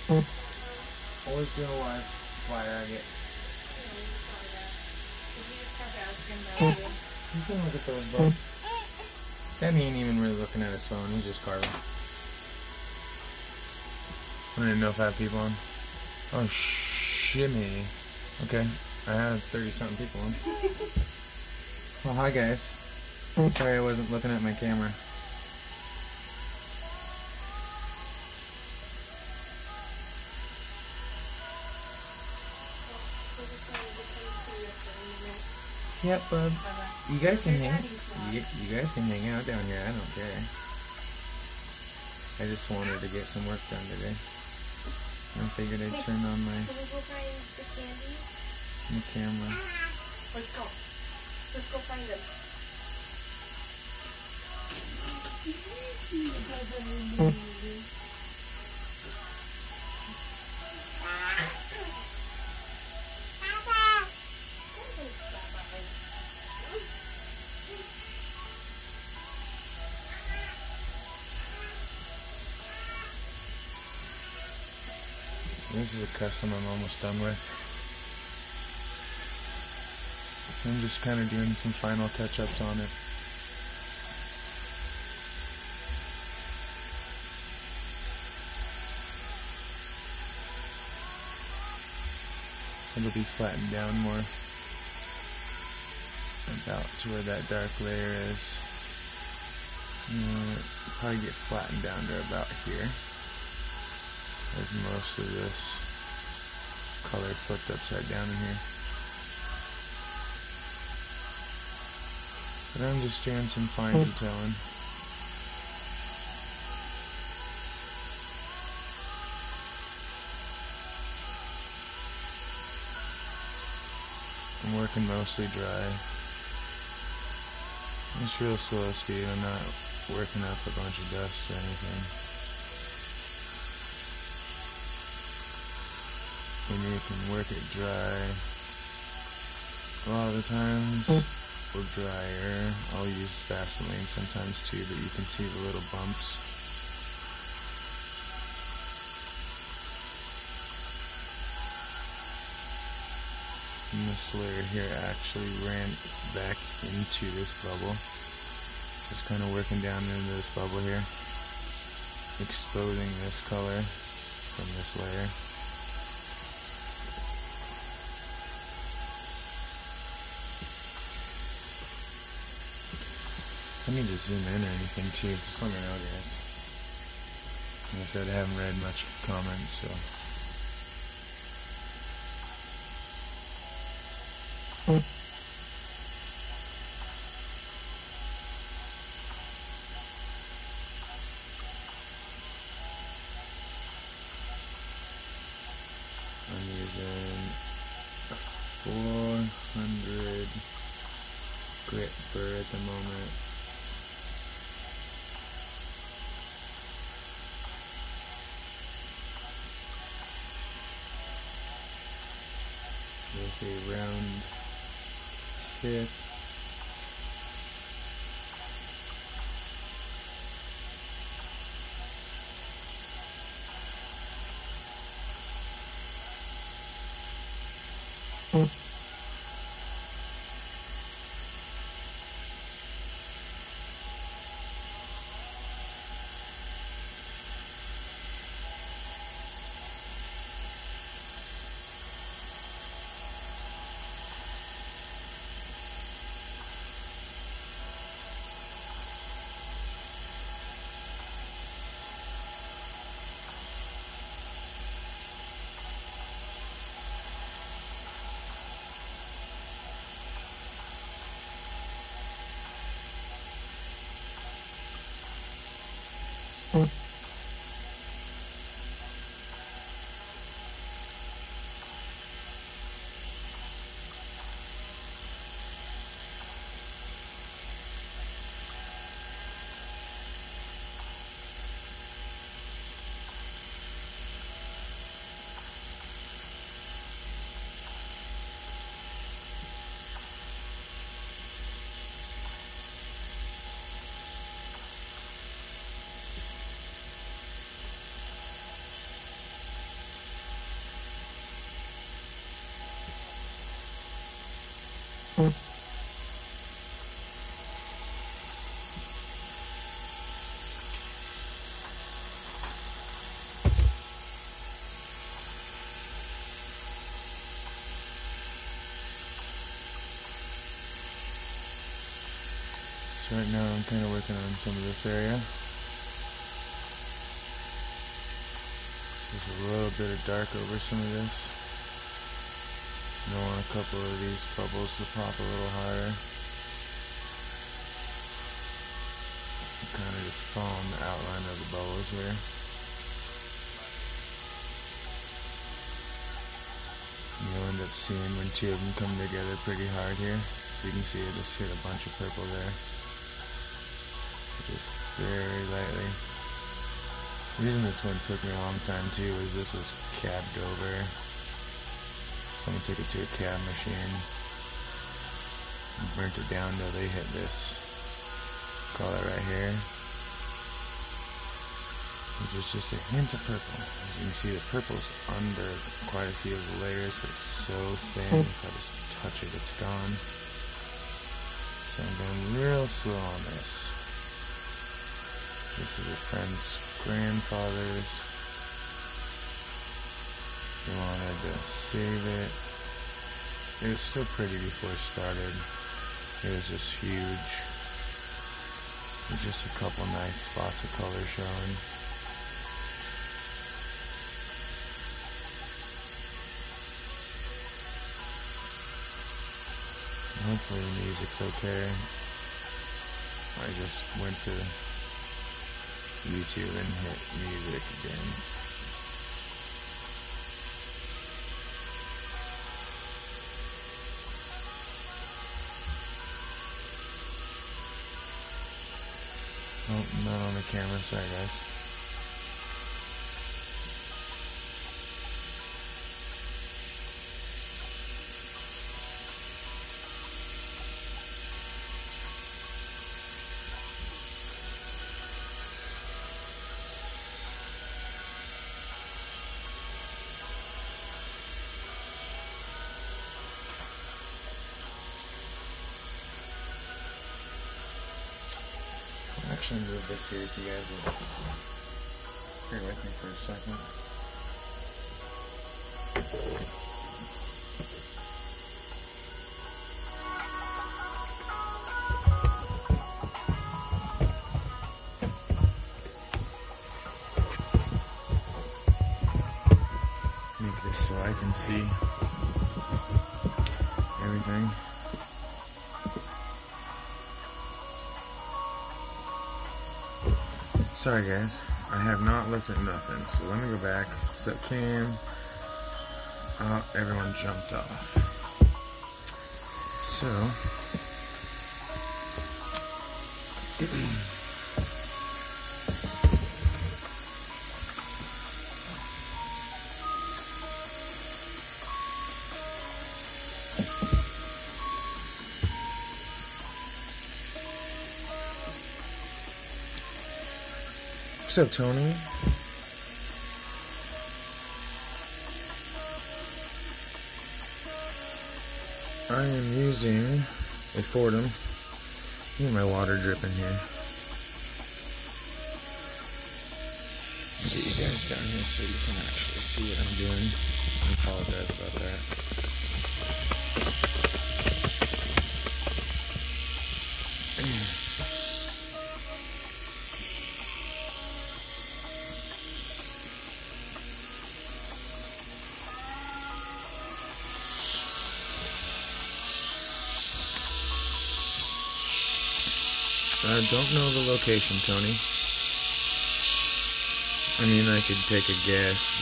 Always do a live fire agate. You can look at those, bud. Danny ain't even really looking at his phone, he's just carving. I didn't know if I have people on. Oh, shimmy. Okay, I have 30-something people on. Well, hi guys. Sorry I wasn't looking at my camera. Yep, bub. You guys can hang. You guys can hang out down here. I don't care. I just wanted to get some work done today. I figured I'd turn on my camera. Let's go. Let's go find them. This is a custom I'm almost done with. I'm just kind of doing some final touch-ups on it. It'll be flattened down more. About to where that dark layer is. Probably get flattened down to about here. There's most of this color flipped upside down in here. But I'm just doing some fine detailing. I'm working mostly dry. It's real slow speed, I'm not working up a bunch of dust or anything. When you can work it dry, a lot of the times, or drier, I'll use Vaseline sometimes too, but you can see the little bumps. And this layer here actually ran back into this bubble. Just kind of working down into this bubble here, exposing this color from this layer. I need to zoom in or anything too, just let me know guys. Like I said, I haven't read much comments, so. I'm using 400 grit burr at the moment. With a round tip. So right now I'm kind of working on some of this area. There's a little bit of dark over some of this. I want a couple of these bubbles to pop a little higher. Kind of just following the outline of the bubbles here. You'll end up seeing when two of them come together pretty hard here. So you can see I just hit a bunch of purple there. Just very lightly. The reason this one took me a long time too is this was cabbed over. Someone took it to a cab machine and burnt it down till they hit this color right here, which is just a hint of purple. As you can see, the purple's under quite a few of the layers, but it's so thin, if I just touch it, it's gone. So I'm going real slow on this. This is a friend's grandfather's. They wanted to save it. It was still pretty before it started. It was just huge. With just a couple nice spots of color showing. Hopefully the music's okay. I just went to YouTube and hit music again. Oh, not on the camera, sorry guys. Actually move this here if you guys will bear with me for a second. Make this so I can see everything. Sorry guys, I have not looked at nothing, so let me go back. Set cam. Oh, everyone jumped off. So, what's up, Tony? I am using a Fordham. Look at my water dripping here. I'll get you guys down here so you can actually see what I'm doing. I apologize about that. I don't know the location, Tony. I mean, I could take a guess,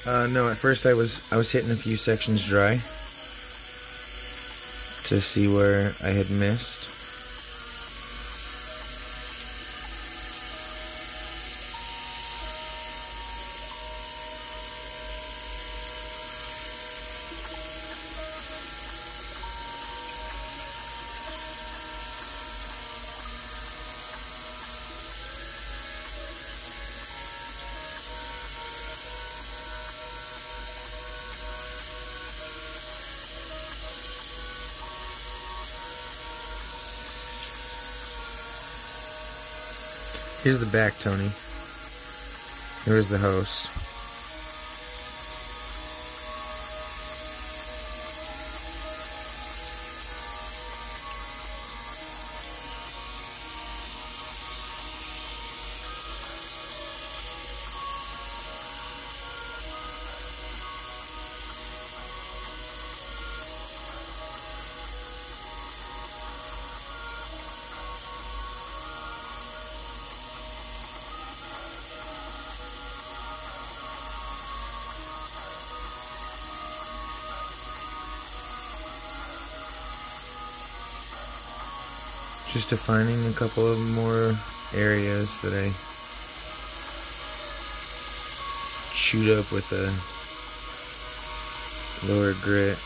but no. At first, I was hitting a few sections dry to see where I had missed. Here's the back, Tony. Here's the host. Just defining a couple of more areas that I chewed up with a lower grit.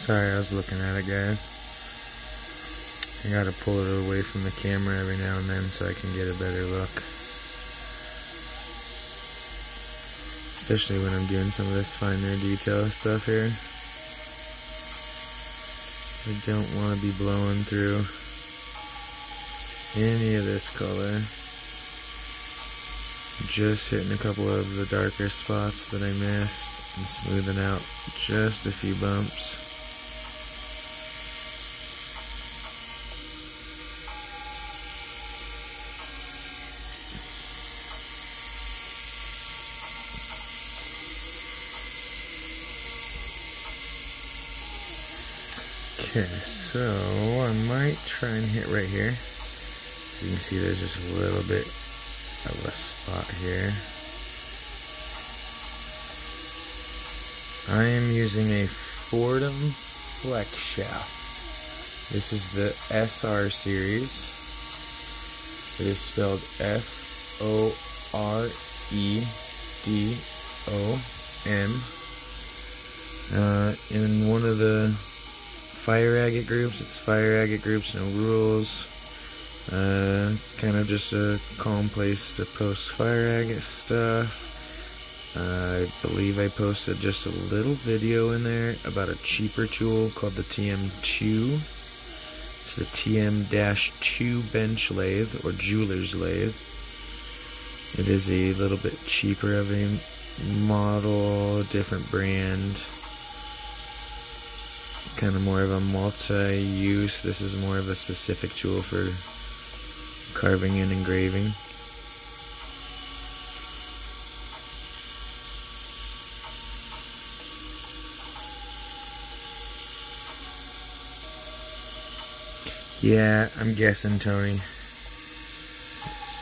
Sorry, I was looking at it, guys. I gotta pull it away from the camera every now and then so I can get a better look. Especially when I'm doing some of this finer detail stuff here. I don't want to be blowing through any of this color. Just hitting a couple of the darker spots that I missed and smoothing out just a few bumps. Okay, so I might try and hit right here. As you can see, there's just a little bit of a spot here. I am using a Fordham Flex Shaft. This is the SR series. It is spelled F-O-R-E-D-O-M. In one of the fire agate groups, it's Fire Agate Groups No Rules. Kind of just a calm place to post fire agate stuff. I believe I posted just a little video in there about a cheaper tool called the TM2. It's the TM-2 bench lathe or jeweler's lathe. It is a little bit cheaper of a model, different brand. Kind of more of a multi-use. This is more of a specific tool for carving and engraving. Yeah, I'm guessing, Tony,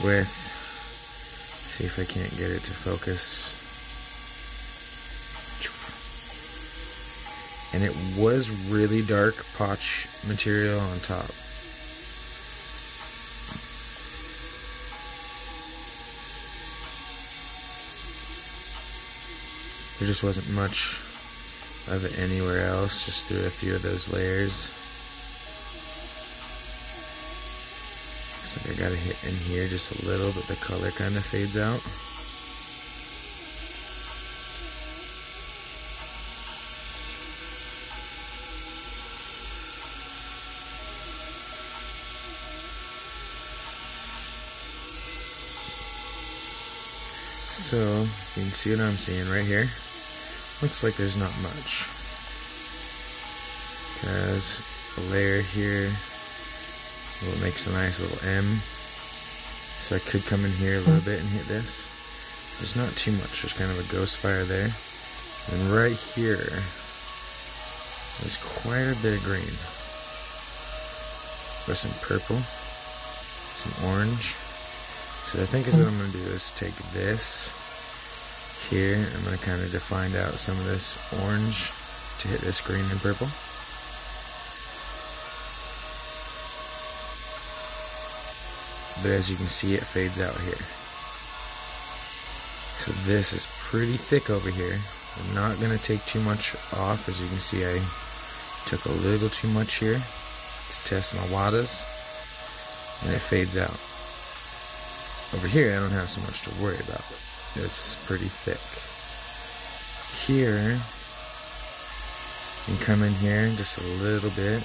with, see if I can't get it to focus. And it was really dark potch material on top. There just wasn't much of it anywhere else, just through a few of those layers. Looks like I got a hit in here just a little, but the color kind of fades out. So, you can see what I'm seeing right here. Looks like there's not much. Because the layer here makes a nice little M. So I could come in here a little bit and hit this. There's not too much, there's kind of a ghost fire there. And right here, there's quite a bit of green. Got some purple, some orange, So I think is what I'm going to do is take this here. I'm going to kind of define out some of this orange to hit this green and purple. But as you can see, it fades out here. So this is pretty thick over here. I'm not going to take too much off. As you can see, I took a little too much here to test my wattas, and it fades out. Over here, I don't have so much to worry about. It's pretty thick. Here, you can come in here just a little bit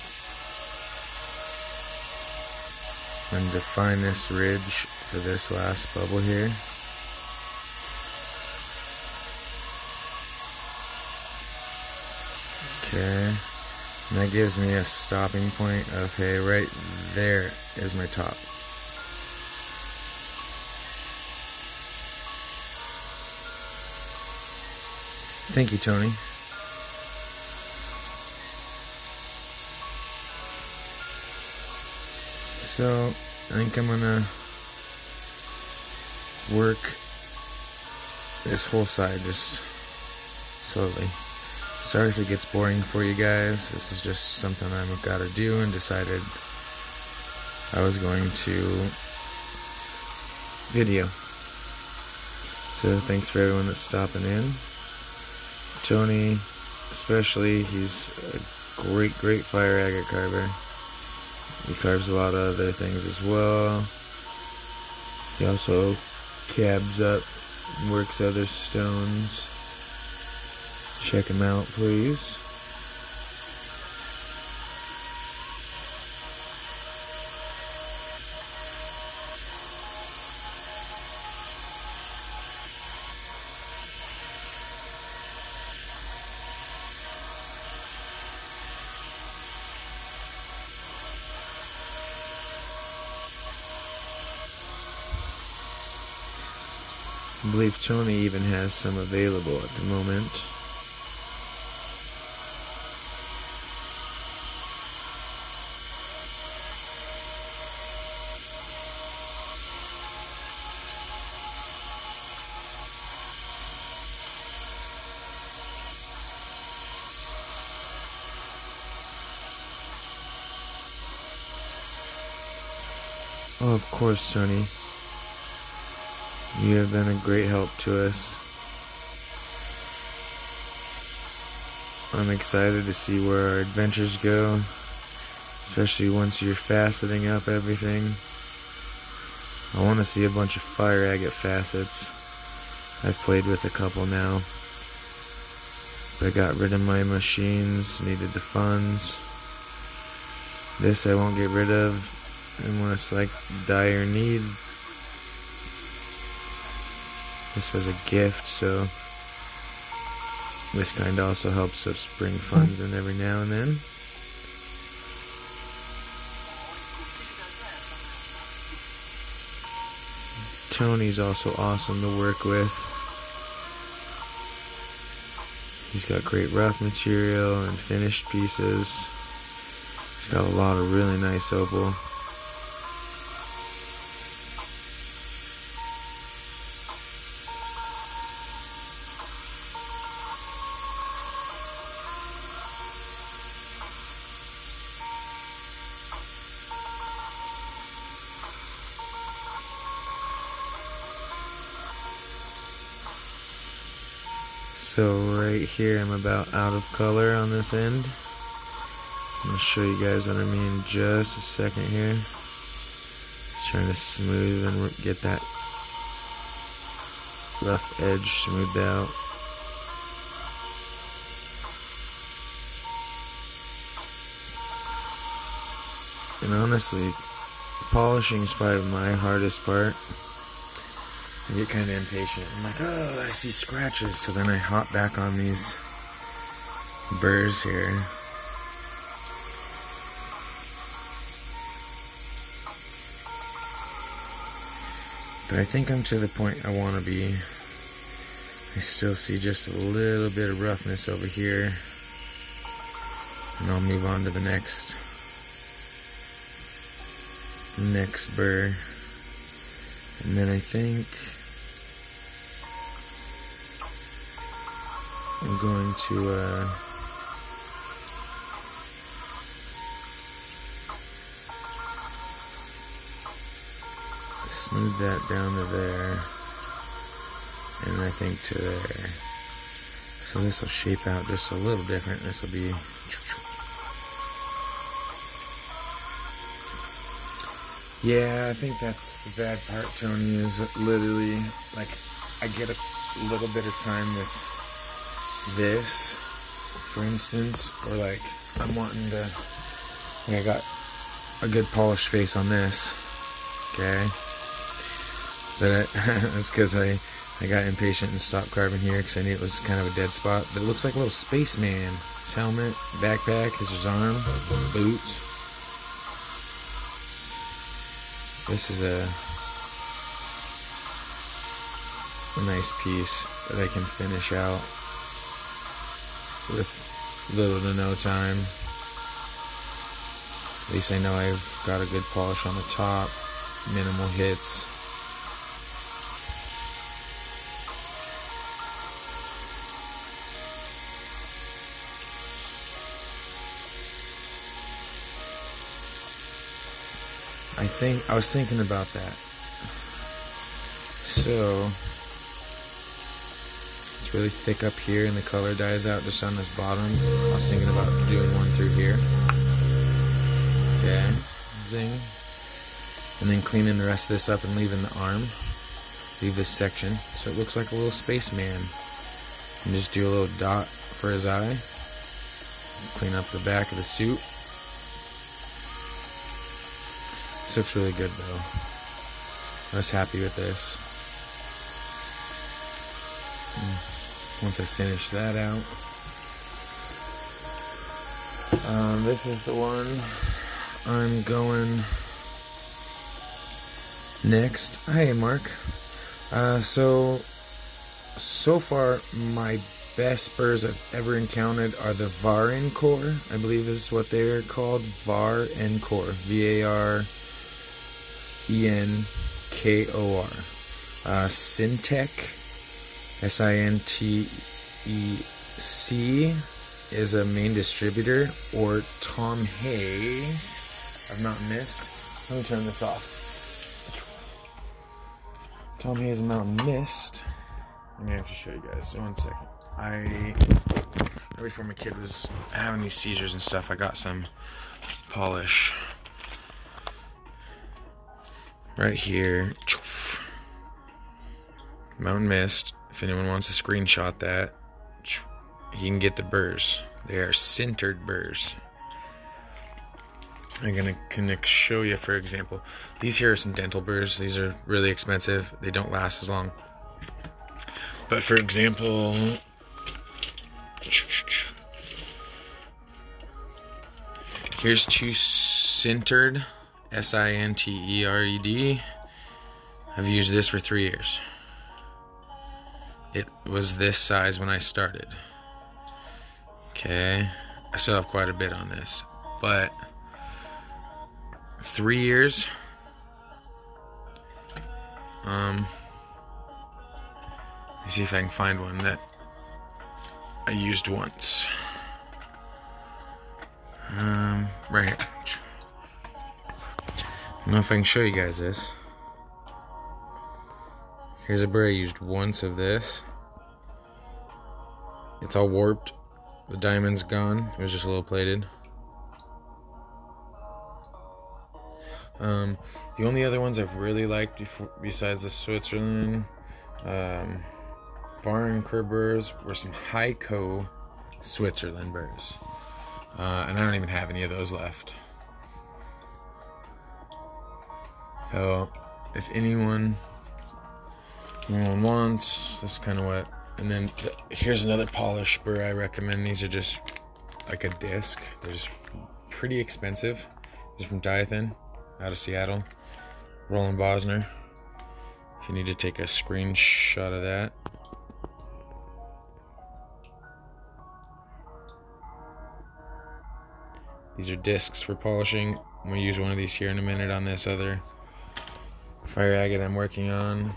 and define this ridge for this last bubble here. Okay, and that gives me a stopping point of, hey, right there is my top. Thank you, Tony. So, I think I'm gonna work this whole side just slowly. Sorry if it gets boring for you guys. This is just something I've got to do, and decided I was going to video. So thanks for everyone that's stopping in. Tony, especially, he's a great fire agate carver. He carves a lot of other things as well. He also cabs up and works other stones. Check him out, please. I believe Tony even has some available at the moment. Oh, of course, Tony. You have been a great help to us. I'm excited to see where our adventures go, especially once you're faceting up everything. I want to see a bunch of fire agate facets. I've played with a couple now, but I got rid of my machines, needed the funds. This I won't get rid of unless like dire need. This was a gift, so this kind also helps us bring funds in every now and then. Tony's also awesome to work with. He's got great rough material and finished pieces. He's got a lot of really nice opal. So right here I'm about out of color on this end. I'm going to show you guys what I mean in just a second here. Just trying to smooth and get that rough edge smoothed out. And honestly, polishing is probably my hardest part. I get kind of impatient. I'm like, oh, I see scratches. So then I hop back on these burrs here. But I think I'm to the point I want to be. I still see just a little bit of roughness over here. And I'll move on to the next burr. And then I think I'm going to smooth that down to there, and I think to there. So this will shape out just a little different. This will be... Yeah, I think that's the bad part, Tony, is literally, like, I get a little bit of time with this, for instance, or like, I'm wanting to, like, I got a good polished face on this, okay, but that's because I got impatient and stopped carving here, because I knew it was kind of a dead spot, but it looks like a little spaceman. His helmet, backpack, his arm, boots. This is a nice piece that I can finish out with little to no time. At least I know I've got a good polish on the top, minimal hits. I was thinking about that. So it's really thick up here and the color dies out just on this bottom. I was thinking about doing one through here. Okay, zing. And then cleaning the rest of this up and leaving the arm. Leave this section so it looks like a little spaceman. And just do a little dot for his eye. Clean up the back of the suit. This looks really good though. I was happy with this. Once I finish that out. This is the one I'm going next. Hey Mark. So far my best burrs I've ever encountered are the VAR Encore. I believe is what they're called. VAR Encore. VAR ENKOR. Syntec, SINTEC is a main distributor, or Tom Hayes. I've not missed. Let me turn this off. Tom Hayes Mountain Mist. I'm gonna have to show you guys. One second. Right before my kid was having these seizures and stuff, I got some polish. Right here, Mountain Mist. If anyone wants to screenshot that, you can get the burrs. They are sintered burrs. I'm gonna show you, for example. These here are some dental burrs. These are really expensive. They don't last as long. But for example, here's two sintered. SINTERED. I've used this for 3 years. It was this size when I started. Okay, I still have quite a bit on this, but 3 years. Let me see if I can find one that I used once. Right here. I don't know if I can show you guys this. Here's a burr I used once of this. It's all warped. The diamond's gone. It was just a little plated. The only other ones I've really liked besides the Switzerland Encore burrs were some Heiko Switzerland burrs. And I don't even have any of those left. So, if anyone wants, this is kind of what. And then here's another polish burr I recommend. These are just like a disc. They're just pretty expensive. These are from Diathan, out of Seattle. Roland Bosner. If you need to take a screenshot of that. These are discs for polishing. I'm going to use one of these here in a minute on this other fire agate I'm working on.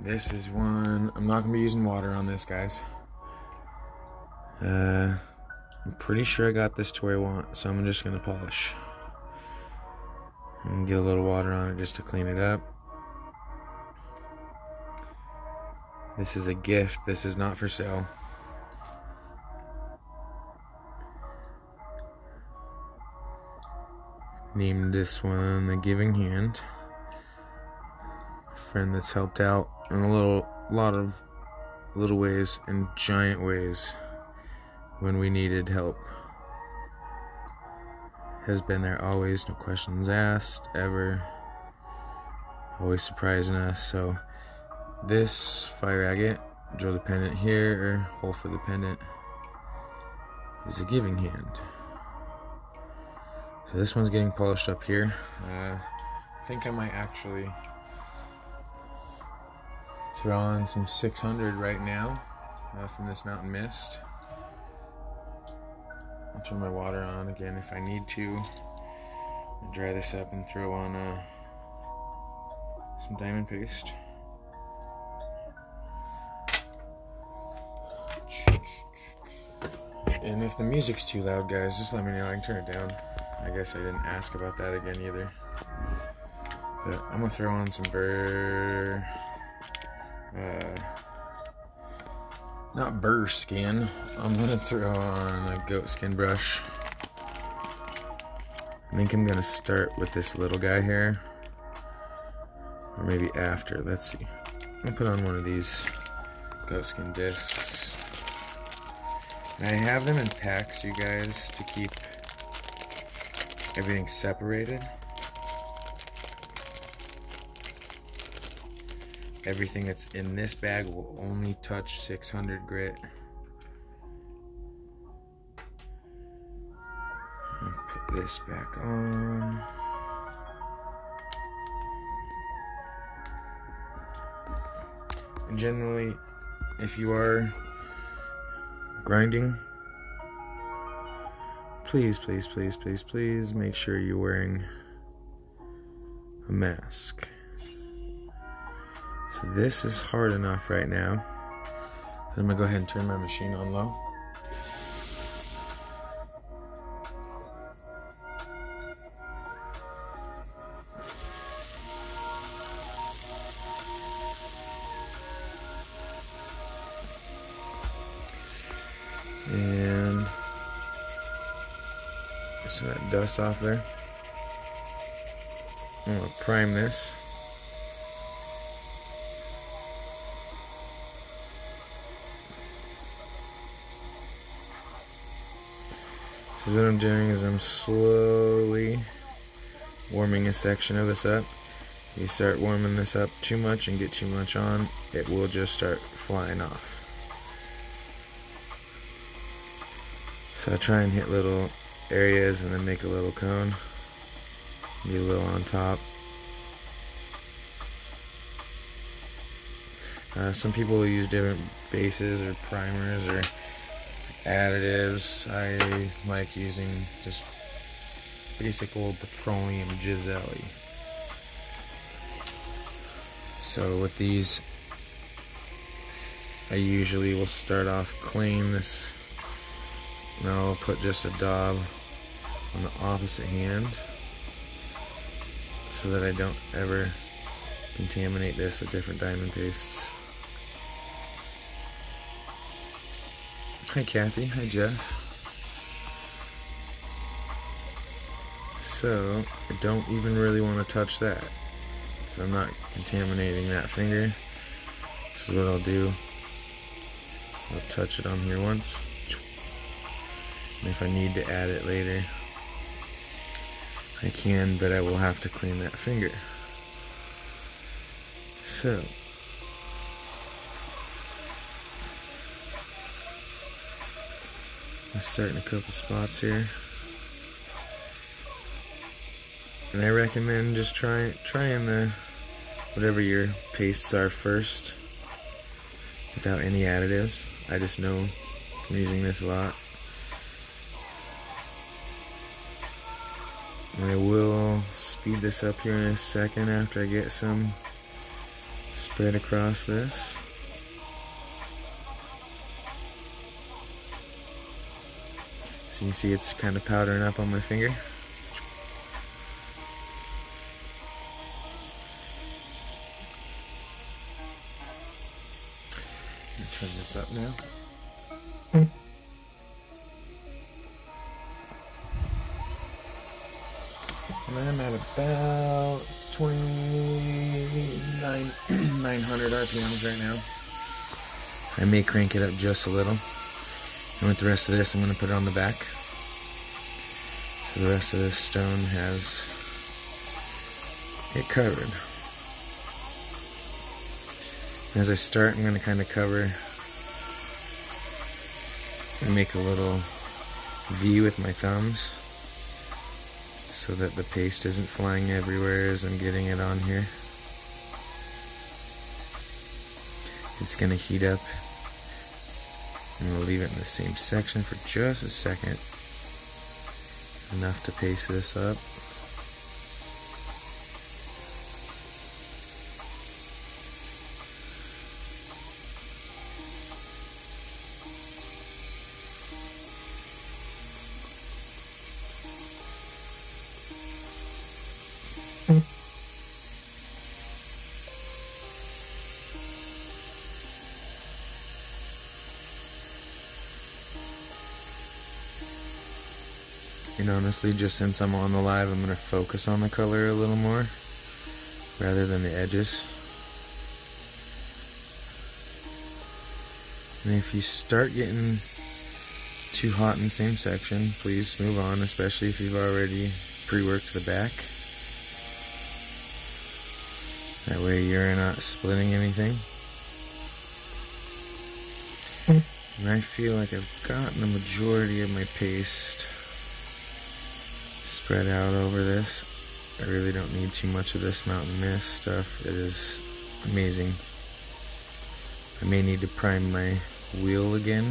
This is one. I'm not going to be using water on this, guys. I'm pretty sure I got this to where I want, so I'm just going to polish. And get a little water on it just to clean it up. This is a gift. This is not for sale. Named this one the Giving Hand. Friend that's helped out in a lot of little ways and giant ways when we needed help. Has been there always, no questions asked, ever. Always surprising us. So this fire agate, drill the pendant here, or hole for the pendant, is a Giving Hand. So this one's getting polished up here. I think I might actually throw on some 600 right now from this Mountain Mist. I'll turn my water on again if I need to. I'll dry this up and throw on some diamond paste. And if the music's too loud, guys, just let me know. I can turn it down. I guess I didn't ask about that again either. But I'm gonna throw on some not burr skin. I'm gonna throw on a goat skin brush. I think I'm gonna start with this little guy here, or maybe after. Let's see. I'm gonna put on one of these goat skin discs. And I have them in packs, you guys, to keep everything separated. Everything that's in this bag will only touch 600 grit. I'll put this back on. And generally, if you are grinding, please make sure you're wearing a mask. So this is hard enough right now. I'm gonna go ahead and turn my machine on low. And some of that dust off there. I'm gonna prime this. So what I'm doing is I'm slowly warming a section of this up. You start warming this up too much and get too much on, it will just start flying off. So I try and hit little areas and then make a little cone. Be a little on top. Some people will use different bases or primers or additives. I like using just basic old petroleum Giselle. So with these, I usually will start off clean this. Now I'll put just a dab on the opposite hand so that I don't ever contaminate this with different diamond pastes. Hi Kathy, hi Jeff. So I don't even really want to touch that. So I'm not contaminating that finger. This is what I'll do. I'll touch it on here once. And if I need to add it later, I can, but I will have to clean that finger. So let's start in a couple spots here. And I recommend just trying the whatever your pastes are first without any additives. I just know from using this a lot. And I will speed this up here in a second after I get some spread across this. So you see it's kind of powdering up on my finger. Turn this up now. And I'm at about 900 RPMs right now. I may crank it up just a little. And with the rest of this, I'm going to put it on the back. So the rest of this stone has it covered. As I start, I'm going to kind of cover and make a little V with my thumbs so that the paste isn't flying everywhere as I'm getting it on here. It's going to heat up, and we'll leave it in the same section for just a second, enough to paste this up. And honestly, just since I'm on the live, I'm going to focus on the color a little more rather than the edges. And if you start getting too hot in the same section, please move on, especially if you've already pre-worked the back. That way you're not splitting anything. And I feel like I've gotten the majority of my paste spread out over this. I really don't need too much of this mountain mist stuff. It is amazing. I may need to prime my wheel again,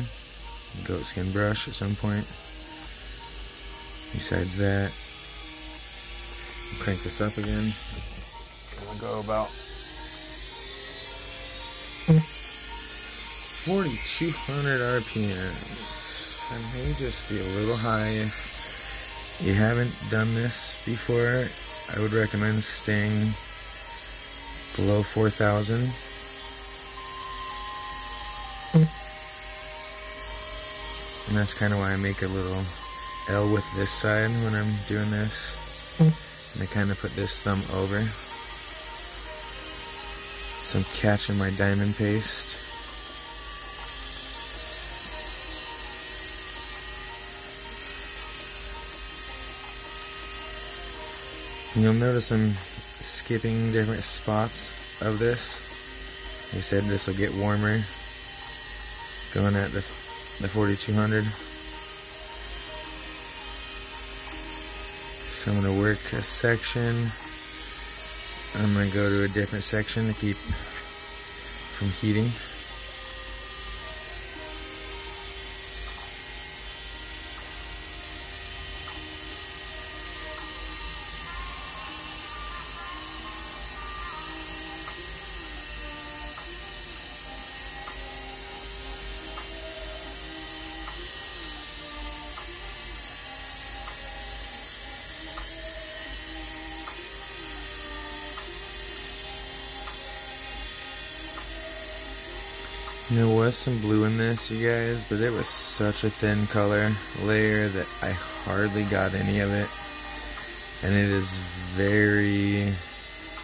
goatskin brush at some point. Besides that, I'll crank this up again. I'll go about 4,200 RPMs. I may just be a little high. If you haven't done this before, I would recommend staying below 4,000. And that's kind of why I make a little L with this side when I'm doing this. And I kind of put this thumb over. So I'm catching my diamond paste. And you'll notice I'm skipping different spots of this. Like I said, this will get warmer going at the 4,200. So I'm going to work a section. I'm going to go to a different section to keep from heating. There was some blue in this, you guys, but it was such a thin color layer that I hardly got any of it. And it is very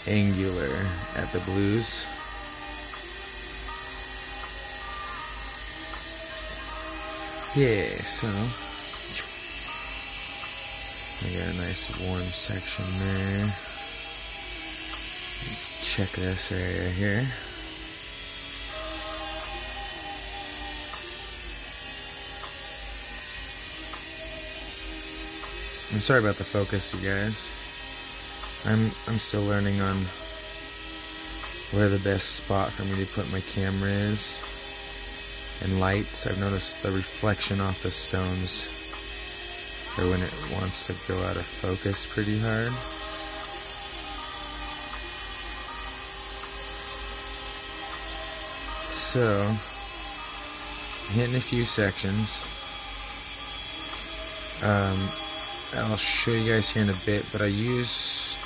angular at the blues. Yeah, so I got a nice warm section there. Let's check this area here. I'm sorry about the focus, you guys. I'm still learning on where the best spot for me to put my camera is. And lights, I've noticed the reflection off the stones for when it wants to go out of focus pretty hard. So, hitting a few sections. I'll show you guys here in a bit, but I use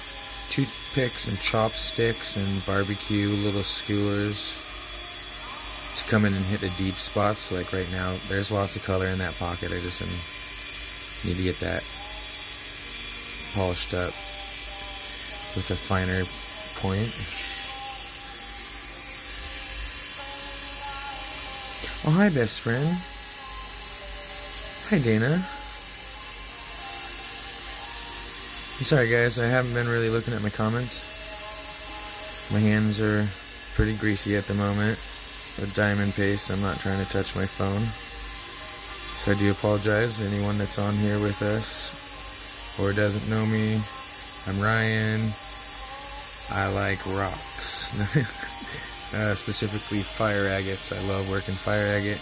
toothpicks and chopsticks and barbecue little skewers to come in and hit the deep spots. So like right now, there's lots of color in that pocket. I just need to get that polished up with a finer point. Oh, hi, best friend. Hi, Dana. I'm sorry, guys. I haven't been really looking at my comments. My hands are pretty greasy at the moment. With diamond paste, I'm not trying to touch my phone. So I do apologize to anyone that's on here with us or doesn't know me. I'm Ryan. I like rocks. Specifically fire agates. I love working fire agate.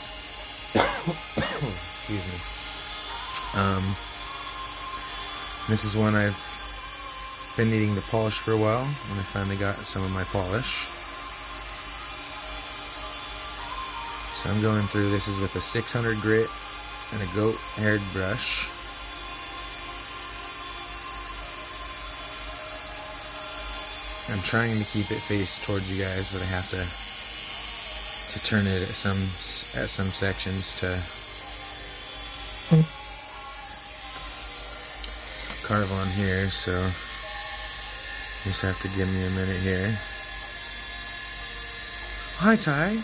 Excuse me. This is one I've been needing to polish for a while, and I finally got some of my polish. So I'm going through, this is with a 600 grit and a goat haired brush. I'm trying to keep it faced towards you guys, but I have to turn it at some sections to carve on here, so just have to give me a minute here. Hi, Ty.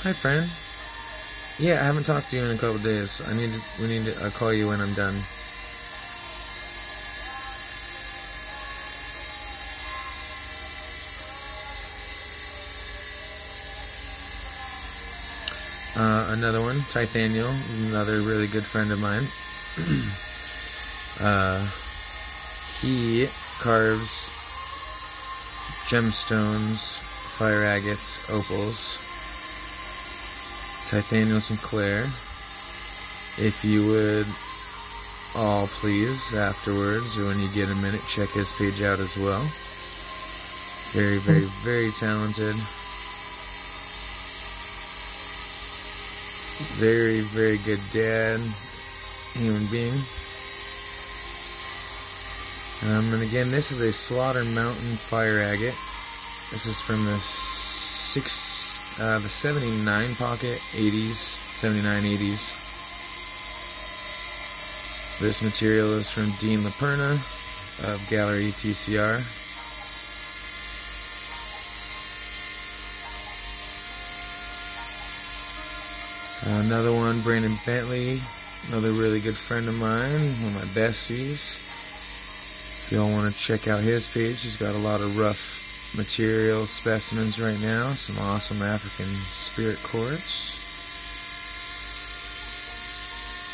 Hi, friend. Yeah, I haven't talked to you in a couple days. I'll call you when I'm done. Another one, Tithaniel, another really good friend of mine. He carves gemstones, fire agates, opals. Tithaniel Sinclair. If you would all please, afterwards, or when you get a minute, check his page out as well. Very, very, very talented. Very, very good dad, human being. And again, this is a Slaughter Mountain fire agate. This is from the 79 pocket, 80s, 79, 80s. This material is from Dean LaPerna of Gallery TCR. Another one, Brandon Bentley, another really good friend of mine, one of my besties. If y'all want to check out his page, he's got a lot of rough material specimens right now, some awesome African spirit quartz.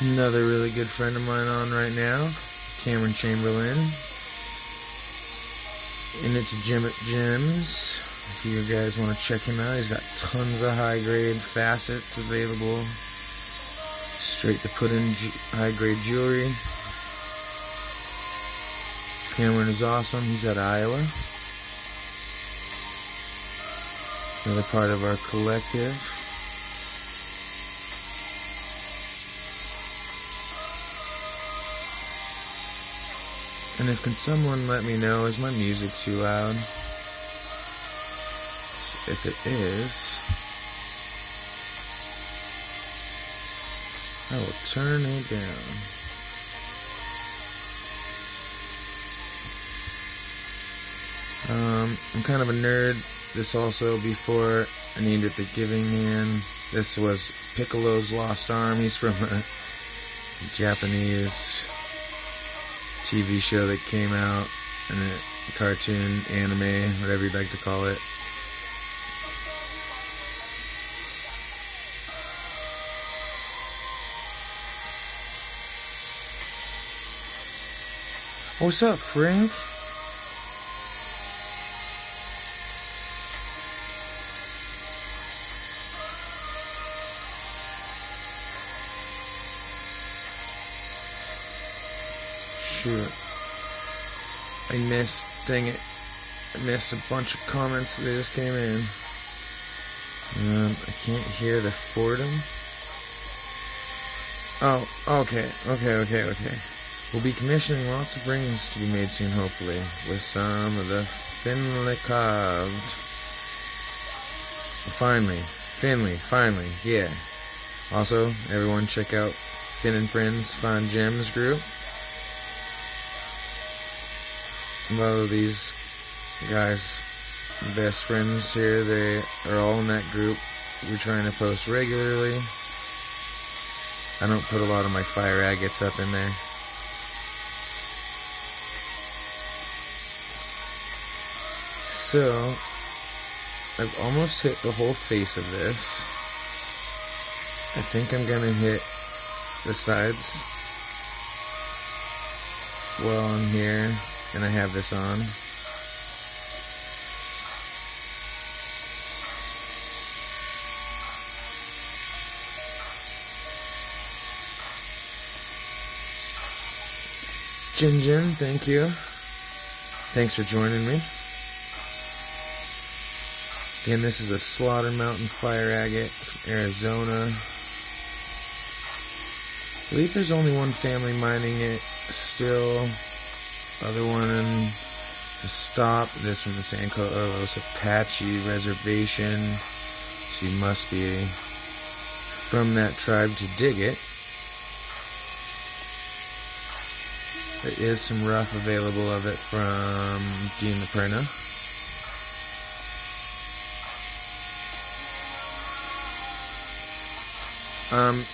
Another really good friend of mine on right now, Cameron Chamberlain. And it's Jim at Gems. If you guys want to check him out, he's got tons of high-grade facets available, straight to put in high-grade jewelry. Cameron is awesome. He's out of Iowa. Another part of our collective. And can someone let me know, is my music too loud? If it is, I will turn it down. I'm kind of a nerd. This also, before I named it The Giving Man, this was Piccolo's Lost Arm. He's from a Japanese TV show that came out, and a cartoon, anime, whatever you'd like to call it. What's up, Frank? shoot. I missed, dang it. I missed a bunch of comments that just came in. I can't hear the Fordham. Oh, okay. We'll be commissioning lots of rings to be made soon, hopefully, with some of the thinly carved. Finally, yeah. Also, everyone check out Finn and Friends Fun Gems group. A lot of these guys, best friends here, they are all in that group. We're trying to post regularly. I don't put a lot of my fire agates up in there. So, I've almost hit the whole face of this. I think I'm gonna hit the sides while I'm here and I have this on. Jin, thank you. Thanks for joining me. Again, this is a Slaughter Mountain Fire Agate from Arizona. I believe there's only one family mining it still. Other one in the stop. This from the San Carlos Apache Reservation. So you must be from that tribe to dig it. There is some rough available of it from Dean LaPerna.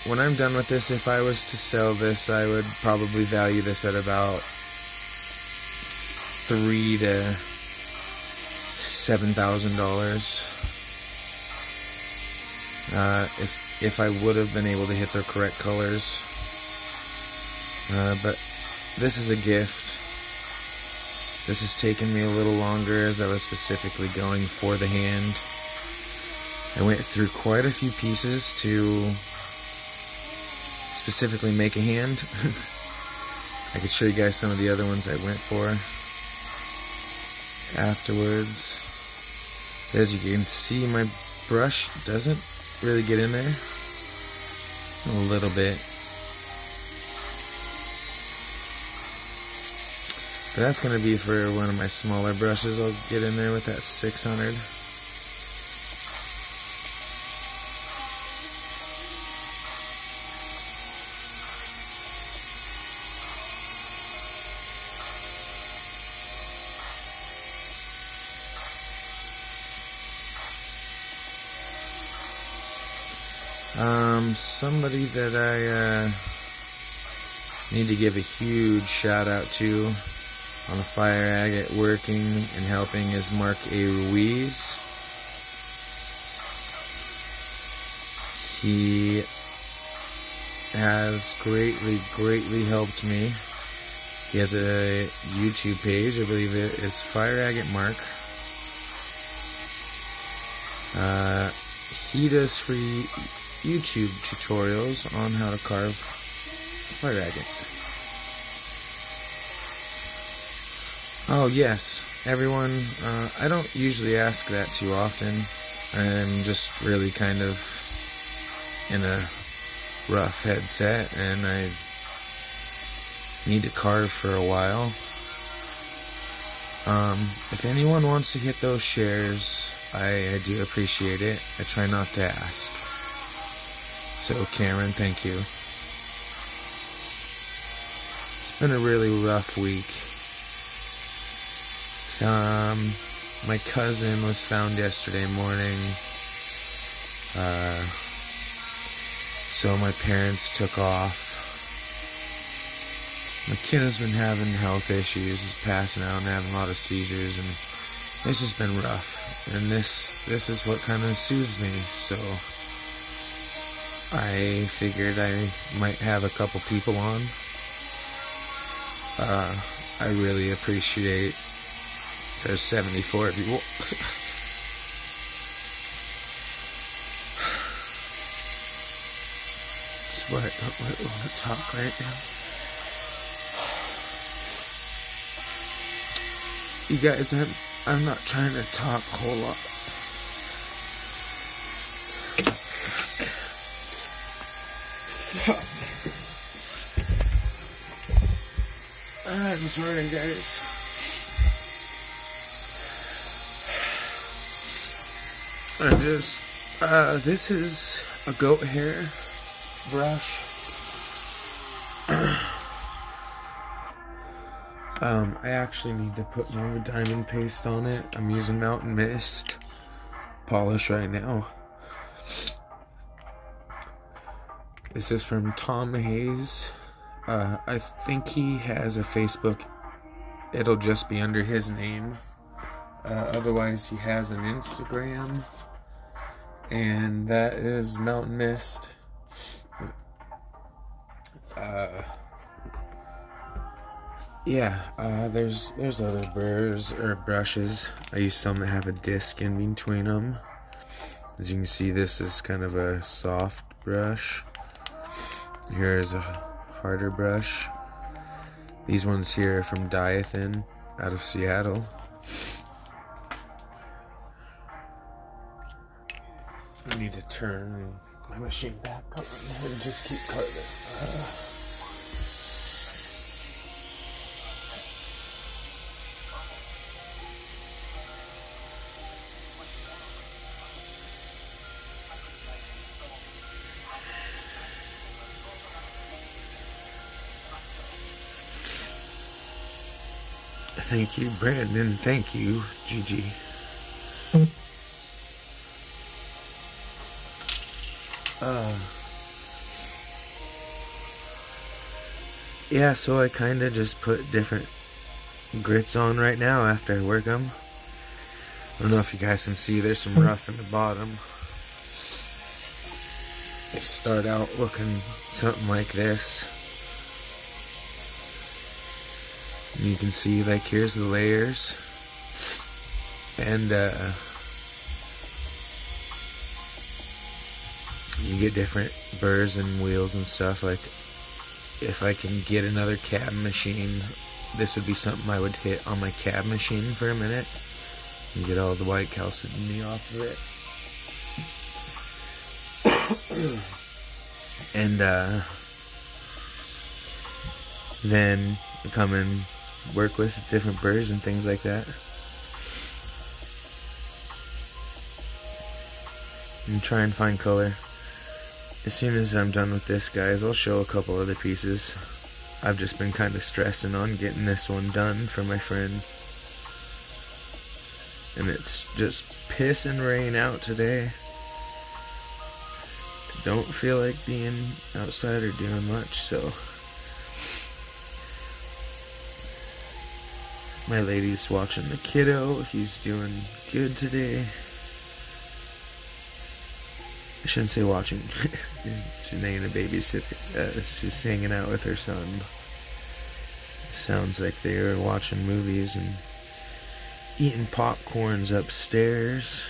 When I'm done with this, if I was to sell this, I would probably value this at about $3,000 to $7,000. If I would have been able to hit the correct colors. But this is a gift. This has taken me a little longer as I was specifically going for the hand. I went through quite a few pieces to specifically make a hand. I could show you guys some of the other ones I went for afterwards. As you can see, my brush doesn't really get in there. A little bit. But that's going to be for one of my smaller brushes. I'll get in there with that 600. Somebody that I need to give a huge shout out to on the fire agate working and helping is Mark A. Ruiz. He has greatly helped me. He has a YouTube page, I believe it is Fire Agate Mark. He does free YouTube tutorials on how to carve fire agate. Oh yes, everyone, I don't usually ask that too often. I'm just really kind of in a rough headset and I need to carve for a while. If anyone wants to hit those shares, I do appreciate it. I try not to ask. So Cameron, thank you. It's been a really rough week. My cousin was found yesterday morning. So my parents took off. My kid has been having health issues. He's passing out and having a lot of seizures, and it's just been rough. And this is what kind of soothes me. So I figured I might have a couple people on. I really appreciate there's 74 of you. That's why I don't really want to talk right now. You guys, I'm not trying to talk a whole lot. This morning, guys. This is a goat hair brush. I actually need to put more diamond paste on it. I'm using Mountain Mist polish right now. This is from Tom Hayes. I think he has a Facebook. It'll just be under his name. Otherwise, he has an Instagram. And that is Mountain Mist. There's other burrs or brushes. I use some that have a disc in between them. As you can see, this is kind of a soft brush. Here's a harder brush. These ones here are from Diathin out of Seattle. I need to turn my machine back on and just keep carving. Thank you, Brandon. Thank you, Gigi. Yeah, so I kind of just put different grits on right now after I work them. I don't know if you guys can see, there's some rough in the bottom. They start out looking something like this. And you can see, like, here's the layers. And you get different burrs and wheels and stuff. Like, if I can get another cab machine, this would be something I would hit on my cab machine for a minute and get all the white calcitonin off of it. And then come and work with different burrs and things like that. And try and find color. As soon as I'm done with this, guys, I'll show a couple other pieces. I've just been kind of stressing on getting this one done for my friend. And it's just pissing rain out today. Don't feel like being outside or doing much, so my lady's watching the kiddo. He's doing good today. I shouldn't say watching. Janae, the babysitter, she's hanging out with her son. Sounds like they are watching movies and eating popcorns upstairs.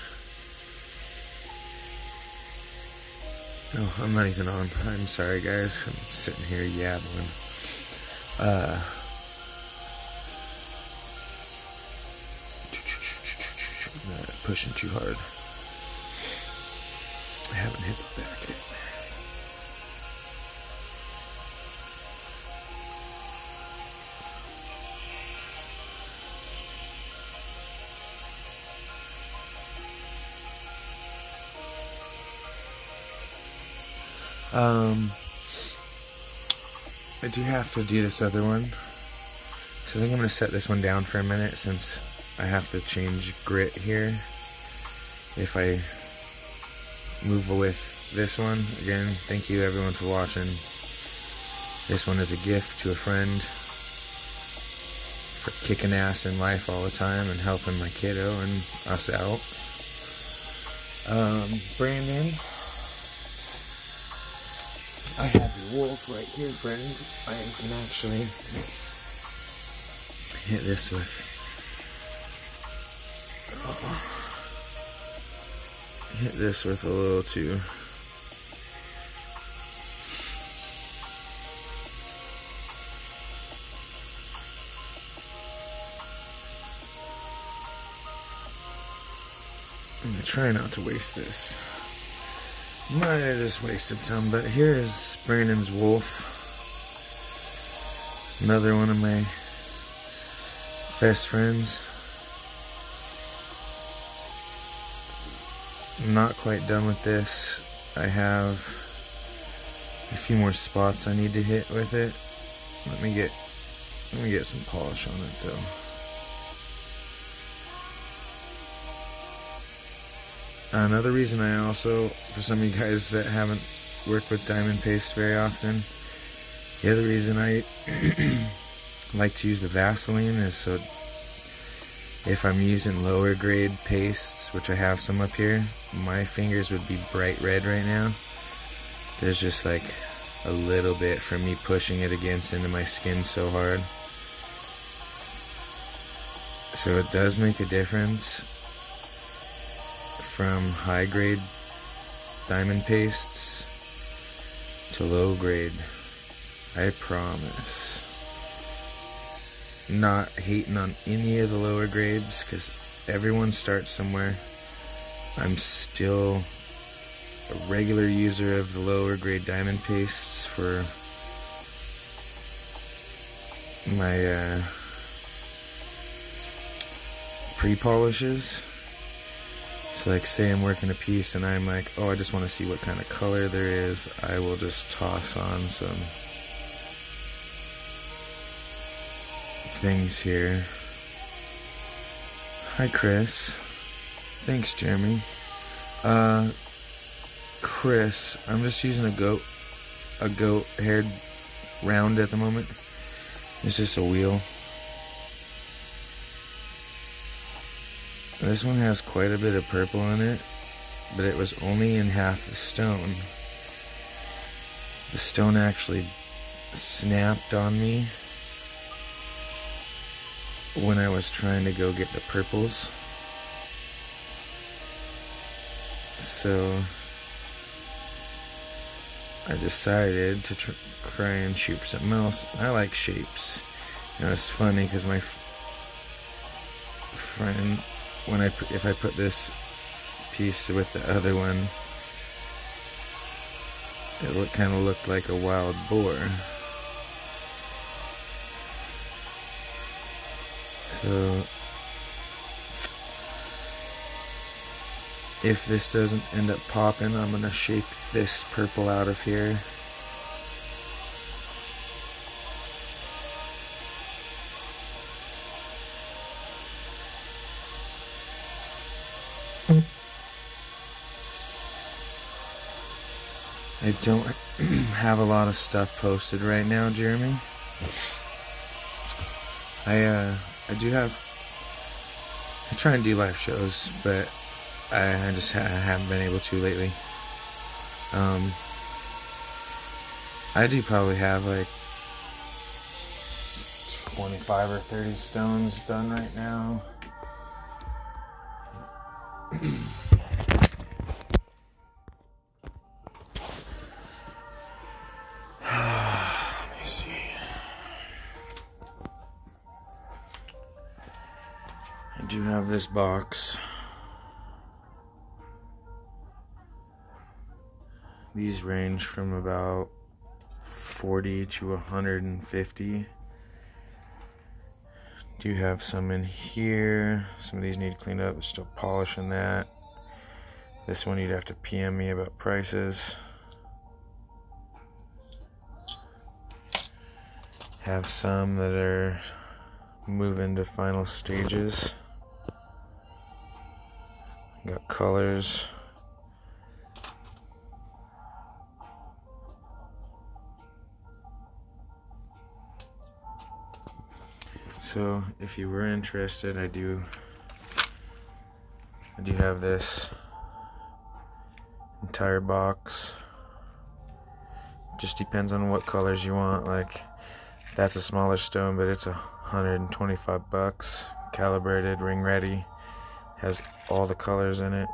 Oh, I'm not even on. I'm sorry, guys. I'm sitting here yabbling. I'm not pushing too hard. I haven't hit the back yet. I do have to do this other one. So I think I'm going to set this one down for a minute since I have to change grit here. If I move with this one. Again, thank you everyone for watching. This one is a gift to a friend for kicking ass in life all the time and helping my kiddo and us out. Brandon, I have your wolf right here, friend. I can actually hit this with a little too. I'm gonna try not to waste this. Might have just wasted some, but here is Brandon's wolf. Another one of my best friends. I'm not quite done with this. I have a few more spots I need to hit with it. Let me get some polish on it though. Another reason I also, for some of you guys that haven't worked with diamond paste very often, the other reason I like to use the Vaseline is so if I'm using lower grade pastes, which I have some up here, my fingers would be bright red right now. There's just like a little bit from me pushing it against into my skin so hard. So it does make a difference from high grade diamond pastes to low grade. I promise. Not hating on any of the lower grades, because everyone starts somewhere. I'm still a regular user of the lower grade diamond pastes for my pre-polishes. So like say I'm working a piece and I'm like, oh, I just want to see what kind of color there is, I will just toss on some things here. Hi Chris. Thanks Jeremy. Chris, I'm just using a goat haired round at the moment. It's just a wheel. This one has quite a bit of purple in it, but it was only in half the stone. The stone actually snapped on me when I was trying to go get the purples. So I decided to try and shoot something else. I like shapes. And it's funny because my friend, if I put this piece with the other one, it kind of looked like a wild boar. So if this doesn't end up popping, I'm gonna shape this purple out of here. I don't have a lot of stuff posted right now, Jeremy. I try and do live shows, but I just haven't been able to lately. I do probably have like 25 or 30 stones done right now. Let me see. I do have this box. These range from about 40 to 150. Do have some in here. Some of these need cleaned up. Still polishing that. This one you'd have to PM me about prices. Have some that are moving to final stages. Got colors. So if you were interested, I do have this entire box. Just depends on what colors you want. Like that's a smaller stone, but it's $125, calibrated, ring ready, has all the colors in it.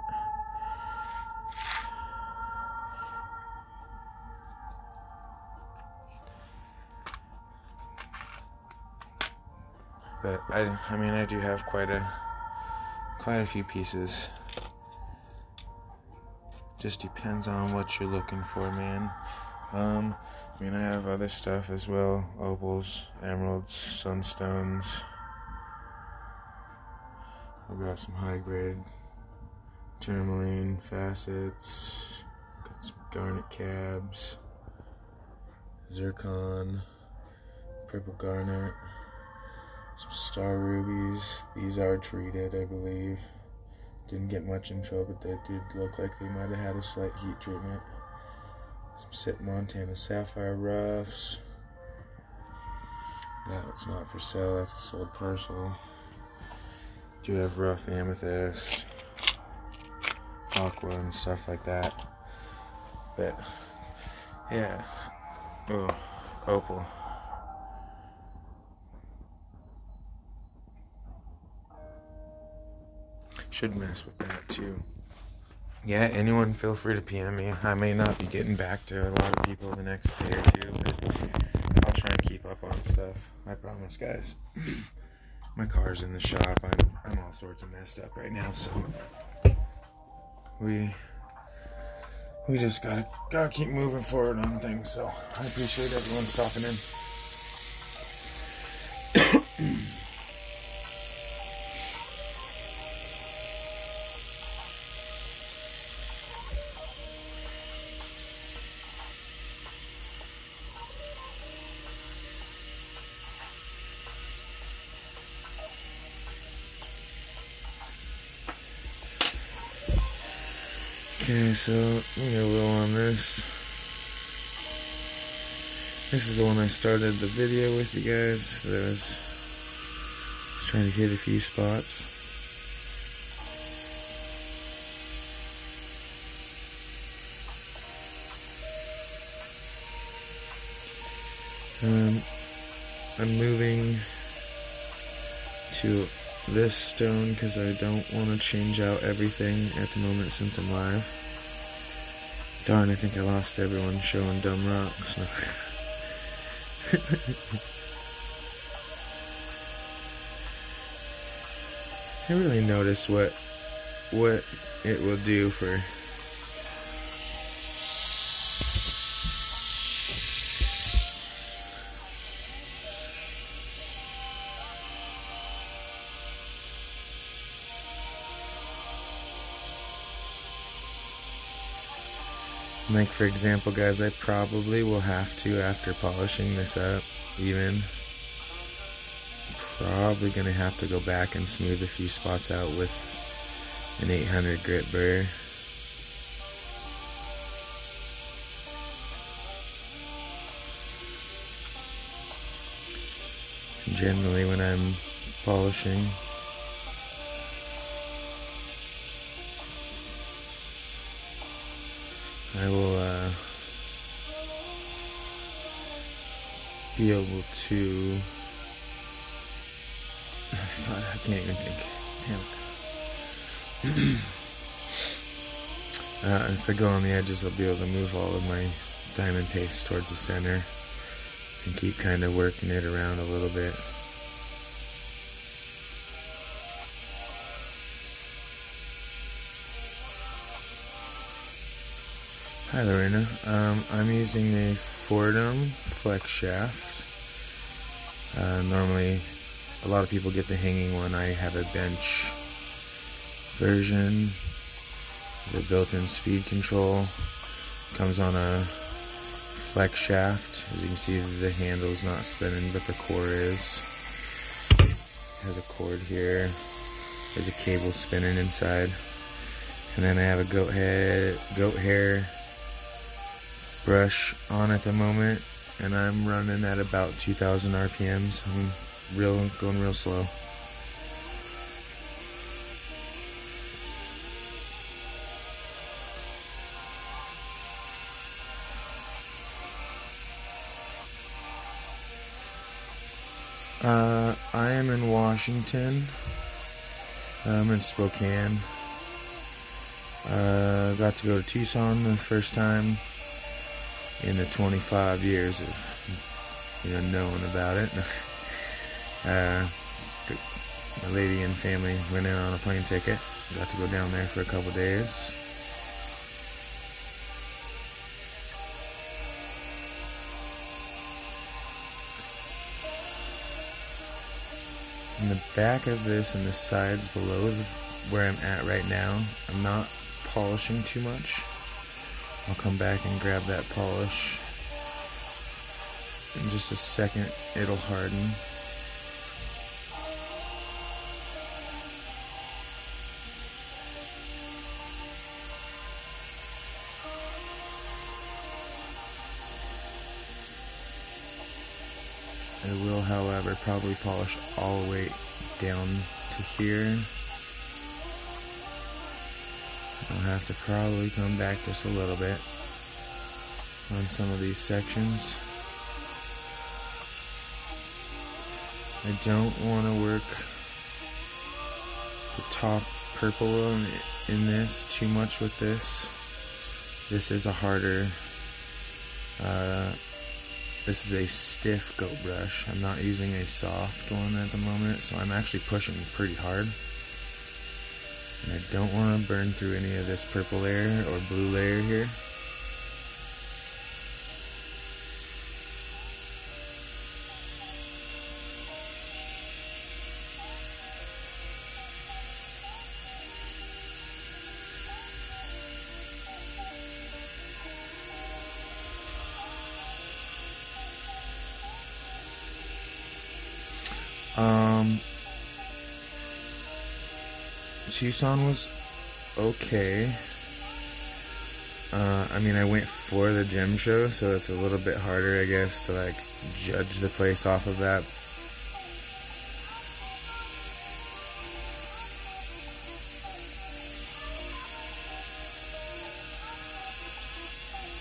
But I mean I do have quite a few pieces. Just depends on what you're looking for, man. I mean, I have other stuff as well. Opals, emeralds, sunstones. I've got some high-grade tourmaline facets. Got some garnet cabs. Zircon. Purple garnet. Some star rubies. These are treated, I believe. Didn't get much info, but they did look like they might have had a slight heat treatment. Some Sit Montana sapphire roughs. That's not for sale, that's a sold parcel. Do have rough amethyst, aqua, and stuff like that. But yeah. Oh, opal. Should mess with that too. Yeah, anyone feel free to PM me. I may not be getting back to a lot of people the next day or two, but I'll try and keep up on stuff. I promise, guys. My car's in the shop. I'm all sorts of messed up right now, so we just gotta keep moving forward on things. So I appreciate everyone stopping in. Okay, so let me get a little on this. This is the one I started the video with, you guys. That I was trying to hit a few spots. I'm moving to this stone because I don't want to change out everything at the moment since I'm live. Darn, I think I lost everyone showing dumb rocks. I really notice what it will do for like, for example, guys, I probably will have to, after polishing this up, probably gonna have to go back and smooth a few spots out with an 800 grit burr. Generally, when I'm polishing, I will be able to. I can't even think. Damn it. If I go on the edges, I'll be able to move all of my diamond paste towards the center and keep kind of working it around a little bit. Hi Lorena, I'm using a Fordham flex shaft. Normally a lot of people get the hanging one. I have a bench version. The built-in speed control comes on a flex shaft. As you can see, the handle's not spinning, but the core is. It has a cord here. There's a cable spinning inside. And then I have a goat hair brush on at the moment, and I'm running at about 2,000 RPMs. I'm going real slow. I am in Washington. I'm in Spokane. Got to go to Tucson the first time in the 25 years of knowing about it. My lady and family went in on a plane ticket. Got to go down there for a couple days. In the back of this and the sides below where I'm at right now, I'm not polishing too much. I'll come back and grab that polish. In just a second, it'll harden. I will, however, probably polish all the way down to here. I'll have to probably come back just a little bit on some of these sections. I don't want to work the top purple in this too much with this. This is a harder, this is a stiff goat brush. I'm not using a soft one at the moment, so I'm actually pushing pretty hard. And I don't want to burn through any of this purple layer or blue layer here. Tucson was okay. I mean, I went for the gem show, so it's a little bit harder, I guess, to like judge the place off of that.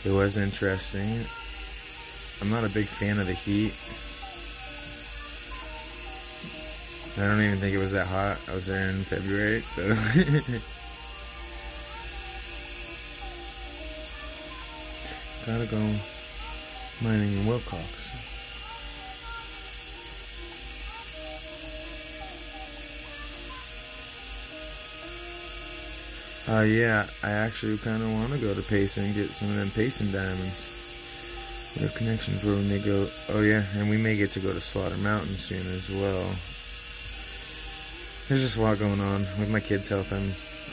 It was interesting. I'm not a big fan of the heat. I don't even think it was that hot. I was there in February, so. Gotta go mining in Wilcox. Yeah, I actually kind of want to go to Payson and get some of them Payson diamonds. We have connections where we may go. Oh yeah, and we may get to go to Slaughter Mountain soon as well. There's just a lot going on with my kids' health.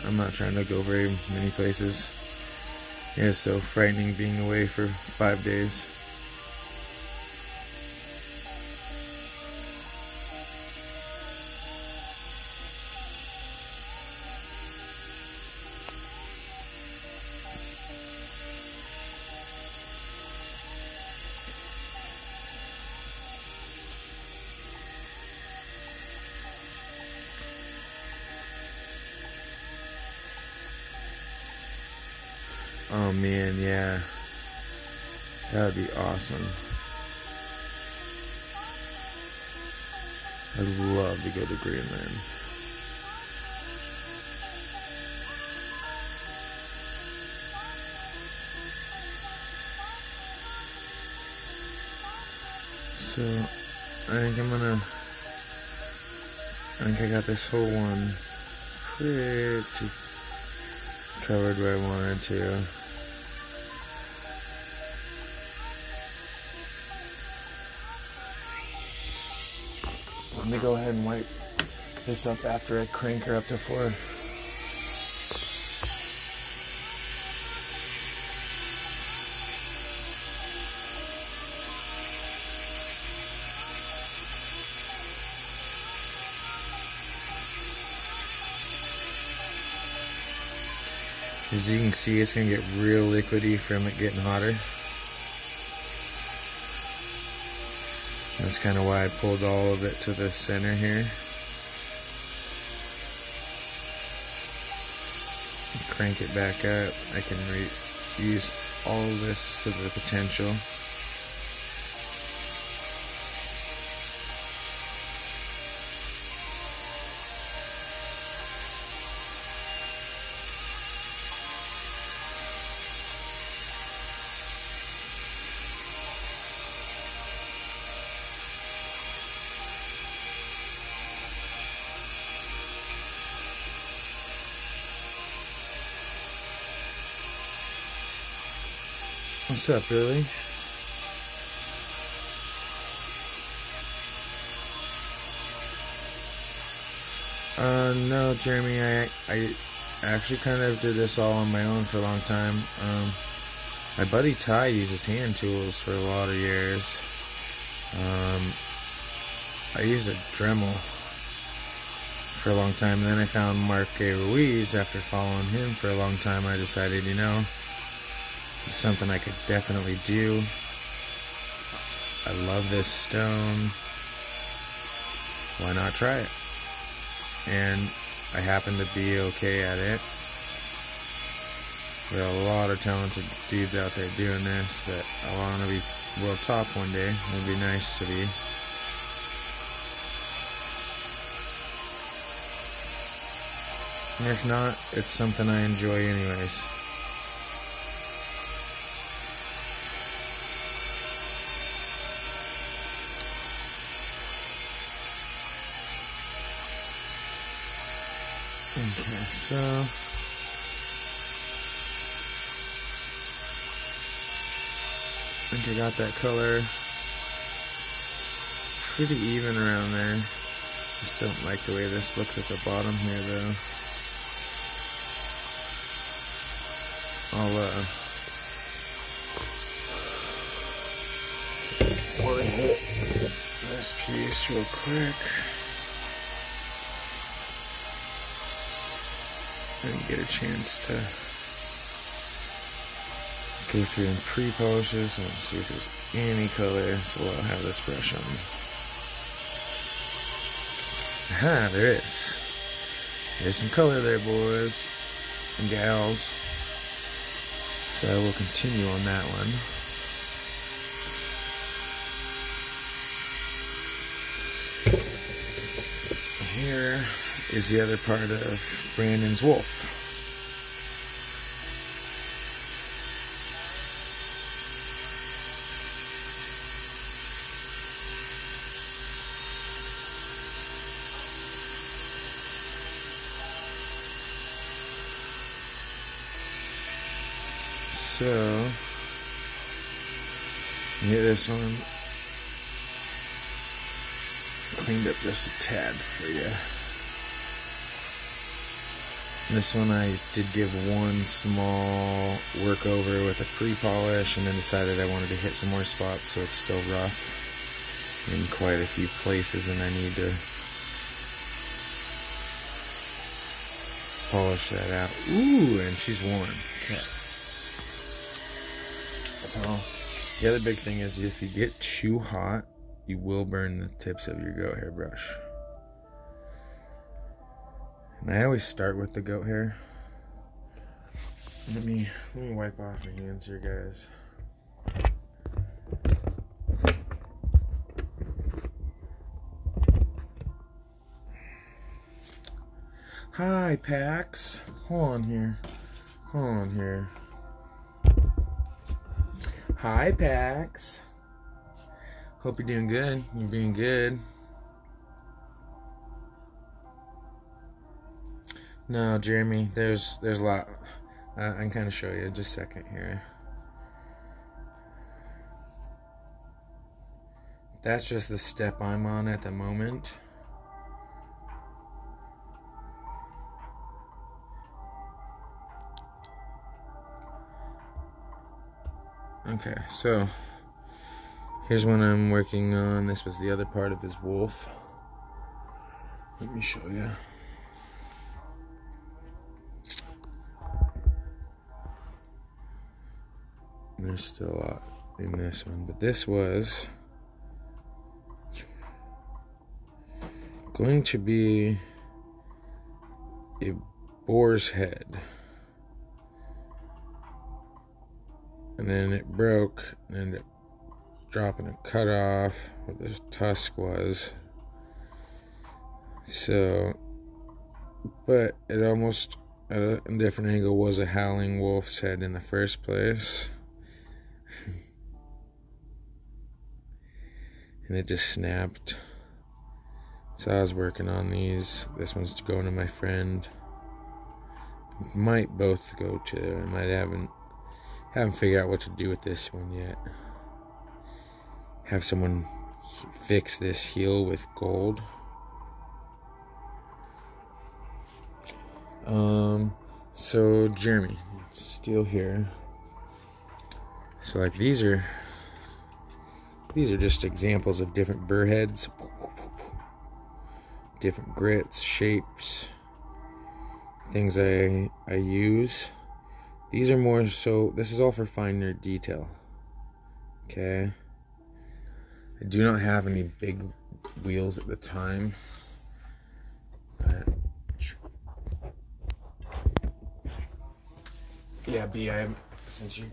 I'm not trying to go very many places. Yeah, it's so frightening being away for 5 days. Oh man, yeah. That would be awesome. I'd love to go to Greenland. So, I think I got this whole one pretty covered where I wanted to. Let me go ahead and wipe this up after I crank her up to 4. As you can see, it's going to get real liquidy from it getting hotter. That's kind of why I pulled all of it to the center here. Crank it back up. I can use all of this to the potential. What's up, Billy? No, Jeremy, I actually kind of did this all on my own for a long time. My buddy Ty uses hand tools for a lot of years. I used a Dremel for a long time, and then I found Mark A. Ruiz. After following him for a long time, I decided, it's something I could definitely do. I love this stone. Why not try it? And I happen to be okay at it. There are a lot of talented dudes out there doing this that I want to be world top one day. It'd be nice to be. And if not, it's something I enjoy anyways. Okay, so I think I got that color pretty even around there. Just don't like the way this looks at the bottom here though. I'll hit this piece real quick and get a chance to go through and pre-polish this and see if there's any color. So I'll have this brush on. Aha, there is. There's some color there, boys and gals. So I will continue on that one. Here is the other part of Brandon's wolf. So, get this one cleaned up just a tad for you. This one I did give one small work over with a pre-polish and then decided I wanted to hit some more spots so it's still rough in quite a few places and I need to polish that out. Ooh, and she's warm. Okay. So, the other big thing is if you get too hot, you will burn the tips of your goat hair brush. And I always start with the goat hair. Let me wipe off my hands here, guys. Hi, Pax. Hold on here. Hi, Pax. Hope you're doing good. You're being good. No, Jeremy, there's a lot. I can kind of show you just a second here. That's just the step I'm on at the moment. Okay, so here's what I'm working on. This was the other part of his wolf. Let me show you. There's still a lot in this one, but this was going to be a boar's head. And then it broke and ended up dropping a cut off where the tusk was. So, but it almost at a different angle was a howling wolf's head in the first place. And it just snapped. So I was working on these. This one's going to my friend. Might both go to. I might haven't figured out what to do with this one yet. Have someone fix this heel with gold. So Jeremy, still here. So like these are just examples of different burr heads, different grits, shapes, things I use. These are more so, this is all for finer detail. Okay. I do not have any big wheels at the time. Yeah, B, since you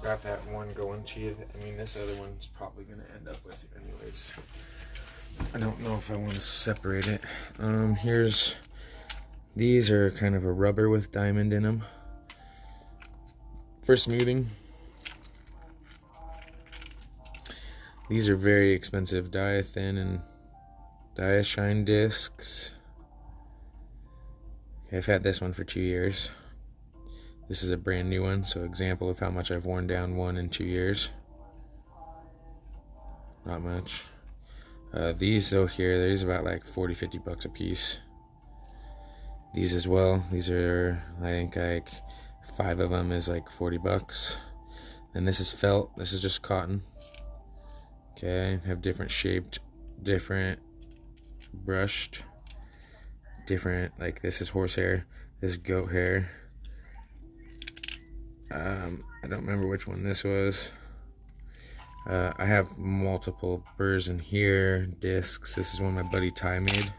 got that one going to you, I mean, this other one's probably going to end up with you anyways. I don't know if I want to separate it. These are kind of a rubber with diamond in them. For smoothing. These are very expensive diathin and diashine discs. I've had this one for 2 years. This is a brand new one, so example of how much I've worn down one in 2 years. Not much. These though here, these are about like 40-50 bucks a piece. These as well. These are, I think, like 5 of them is like 40 bucks. And this is felt. This is just cotton. Okay, have different shaped, different brushed, different, like this is horsehair, this is goat hair. I don't remember which one this was. I have multiple burrs in here, discs. This is one my buddy Ty made.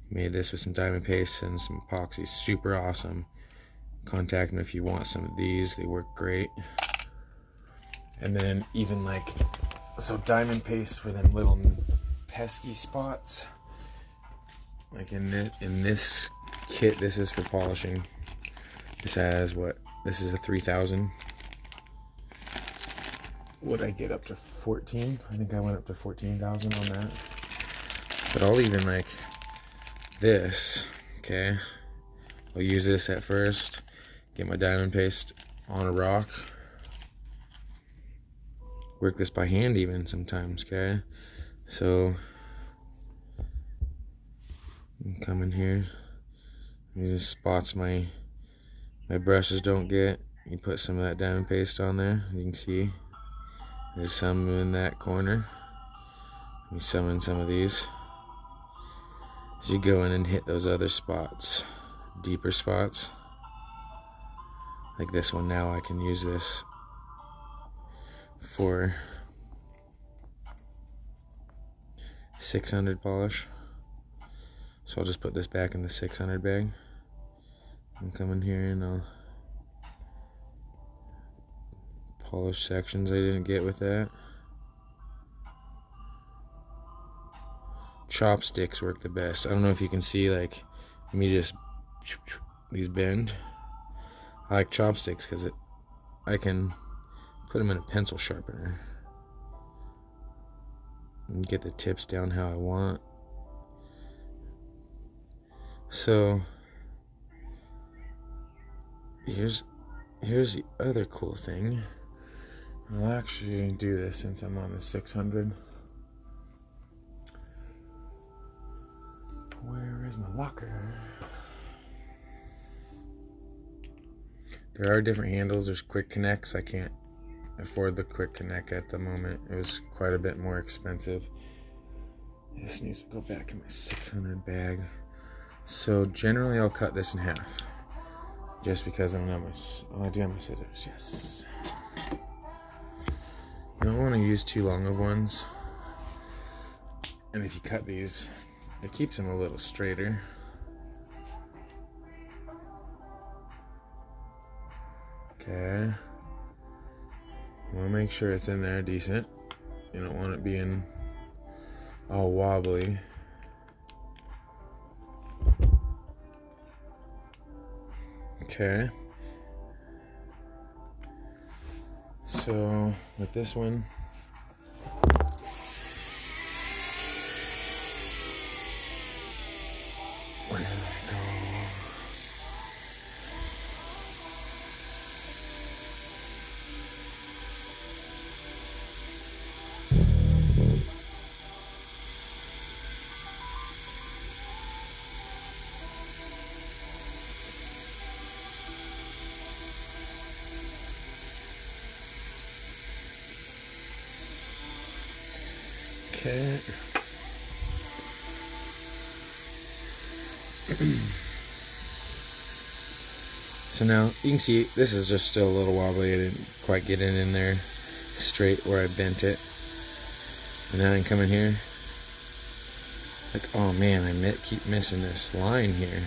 He made this with some diamond paste and some epoxy. Super awesome. Contact him if you want some of these. They work great. And then even like, so diamond paste for them little pesky spots. Like in this kit, this is for polishing. This has what? This is a 3000. Would I get up to 14? I think I went up to 14,000 on that. But I'll even like this, okay? I'll use this at first, get my diamond paste on a rock. Work this by hand even sometimes, okay? So, come in here. These spots my brushes don't get. You put some of that diamond paste on there. You can see there's some in that corner. Let me summon some of these. As you go in and hit those other spots, deeper spots, like this one now, I can use this for 600 polish. So I'll just put this back in the 600 bag and come in here and I'll polish sections I didn't get with that. Chopsticks work the best. I don't know if you can see, like, let me just, these bend. I like chopsticks because I can put them in a pencil sharpener and get the tips down how I want. So here's the other cool thing. I'll actually do this since I'm on the 600. Where is my locker? There are different handles. There's quick connects. I can't afford the quick connect at the moment. It was quite a bit more expensive. This needs to go back in my 600 bag. So generally I'll cut this in half. Just because I don't have I do have my scissors, yes. You don't want to use too long of ones. And if you cut these, it keeps them a little straighter. Okay. You want to make sure it's in there decent. You don't want it being all wobbly. Okay. So with this one, where did I go? Okay. So now you can see this is just still a little wobbly. I didn't quite get it in there straight where I bent it. And now I can come in here. Like, oh man, I keep missing this line here.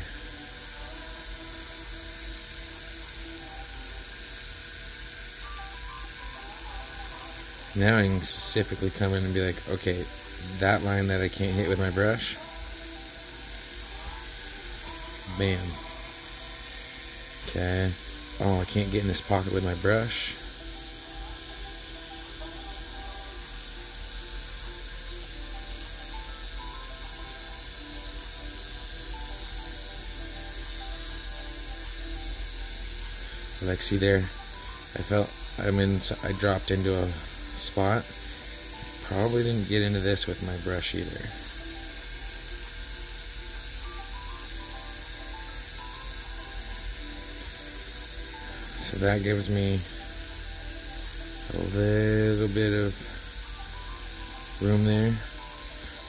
Now I can specifically come in and be like, okay, that line that I can't hit with my brush, bam. Okay. Oh, I can't get in this pocket with my brush. Like, see there, I dropped into a spot. Probably didn't get into this with my brush either. So that gives me a little bit of room there.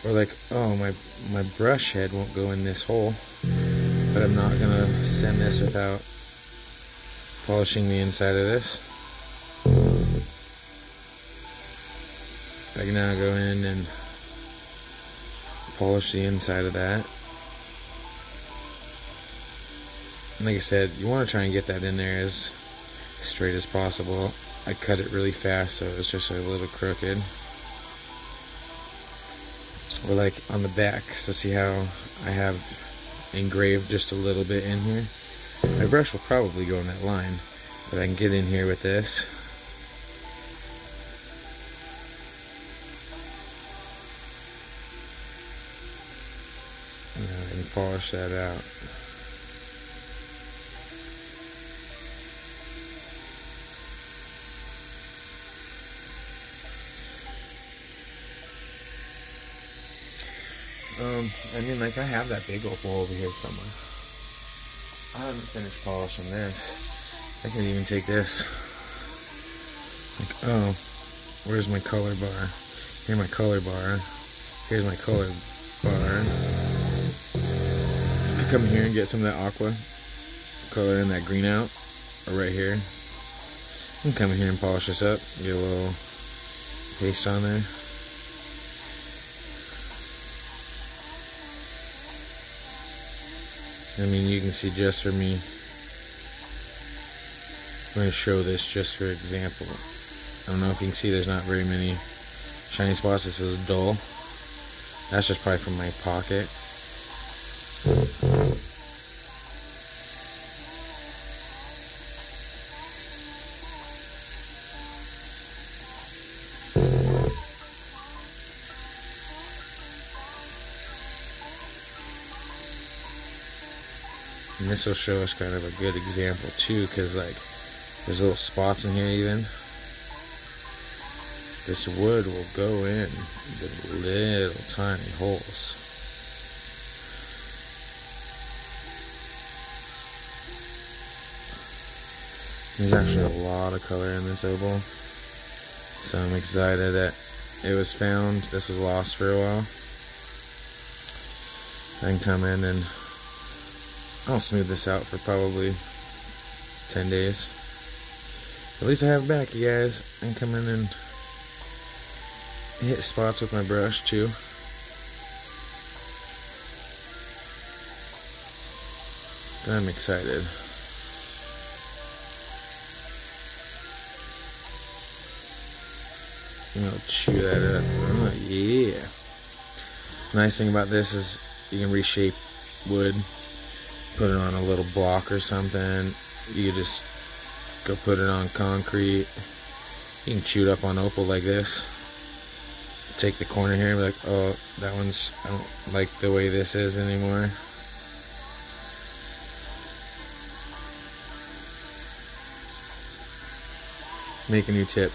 Or like, oh, my brush head won't go in this hole, but I'm not gonna send this without polishing the inside of this. I can now go in and polish the inside of that. And like I said, you want to try and get that in there as straight as possible. I cut it really fast, so it's just a little crooked. Or like on the back, so see how I have engraved just a little bit in here? My brush will probably go in that line, but I can get in here with this. And polish that out. I mean, like, I have that big opal over here somewhere. I haven't finished polishing this. I can even take this. Like, oh, where's my color bar? Here's my color bar. Here's my color bar. I come here and get some of that aqua color and that green out, or right here. I'm coming here and polish this up. Get a little paste on there. I mean, you can see just for me, I'm going to show this just for example. I don't know if you can see there's not very many shiny spots. This is dull. That's just probably from my pocket. And this will show us kind of a good example too, because like there's little spots in here even. This wood will go in the little tiny holes. There's actually a lot of color in this opal, so I'm excited that it was found. This was lost for a while. I can come in and I'll smooth this out for probably 10 days. At least I have it back, you guys. I can come in and hit spots with my brush too. I'm excited. I'm gonna chew that up. Oh, yeah. Nice thing about this is you can reshape wood. Put it on a little block or something. You can just go put it on concrete. You can chew it up on opal like this. Take the corner here and be like, oh, that one's, I don't like the way this is anymore. Make a new tip.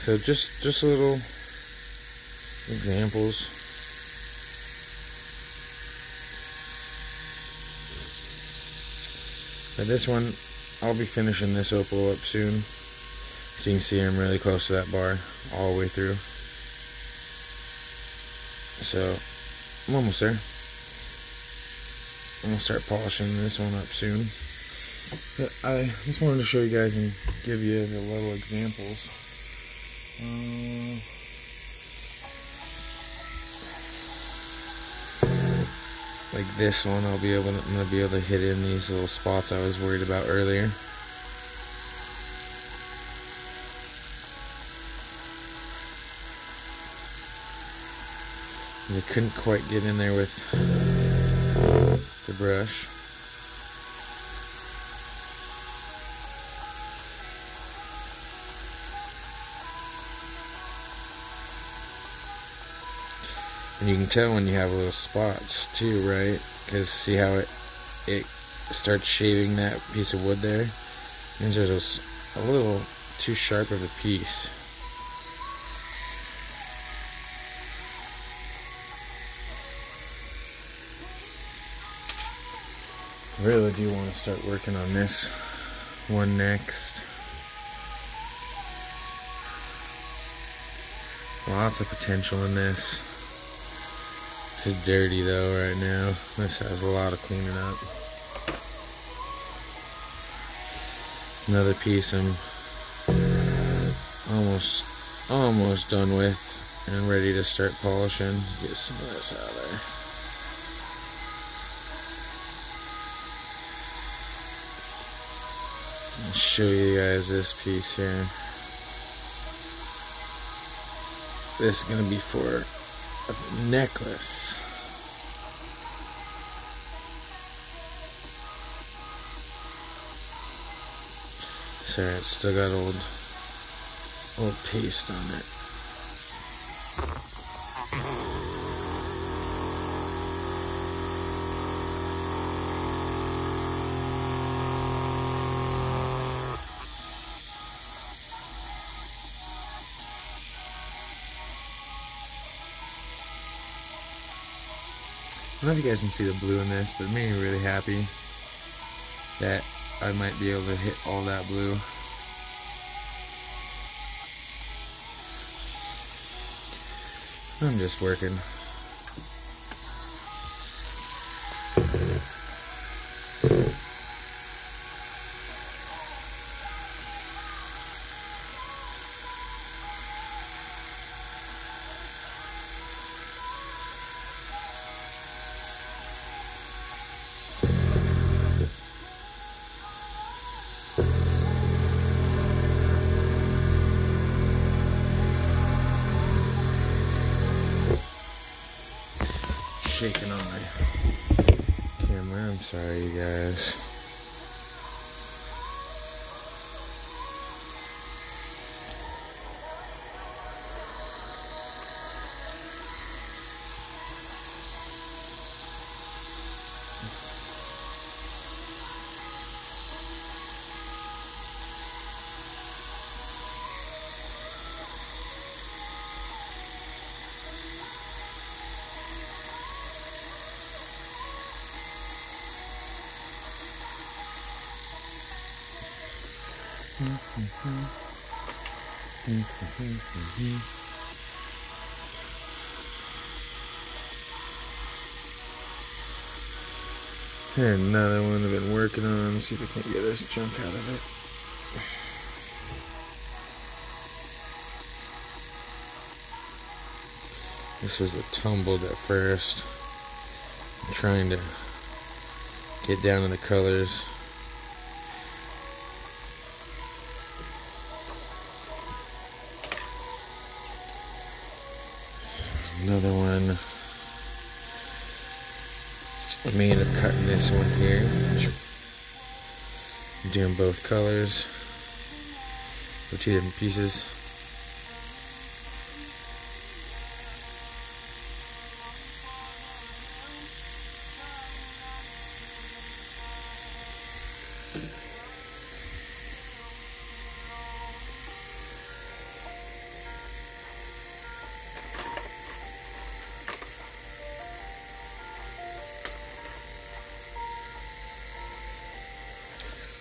So just little examples. But this one, I'll be finishing this opal up soon. So you can see I'm really close to that bar all the way through. So I'm almost there. I'm gonna start polishing this one up soon. But I just wanted to show you guys and give you the little examples. Like this one, I'm gonna be able to hit in these little spots I was worried about earlier. And I couldn't quite get in there with the brush. And you can tell when you have little spots too, right? Because see how it starts shaving that piece of wood there? And there's just a little too sharp of a piece. I really do want to start working on this one next. Lots of potential in this. It's dirty though right now. This has a lot of cleaning up. Another piece I'm almost done with and ready to start polishing. Get some of this out of there. I'll show you guys this piece here. This is gonna be for a necklace. Sorry, it's still got old paste on it. I don't know if you guys can see the blue in this, but it made me really happy that I might be able to hit all that blue. I'm just working. Shaking on my camera, I'm sorry you guys. Here's another one I've been working on. See if I can't get this junk out of it. This was a tumbled at first. I'm trying to get down to the colors. Another one. I may end up cutting this one here. I'm doing both colors for two different pieces.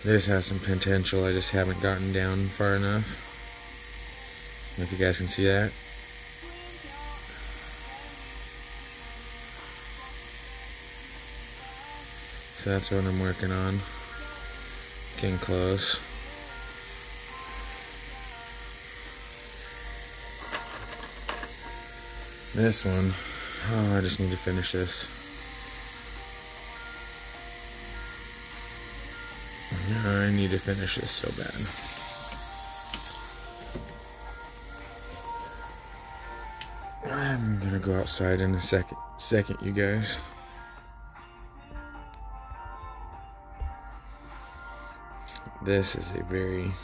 This has some potential, I just haven't gotten down far enough. I don't know if you guys can see that. So that's what I'm working on. Getting close. This one, oh, I just need to finish this. I need to finish this so bad. I'm gonna go outside in a second, you guys. This is a very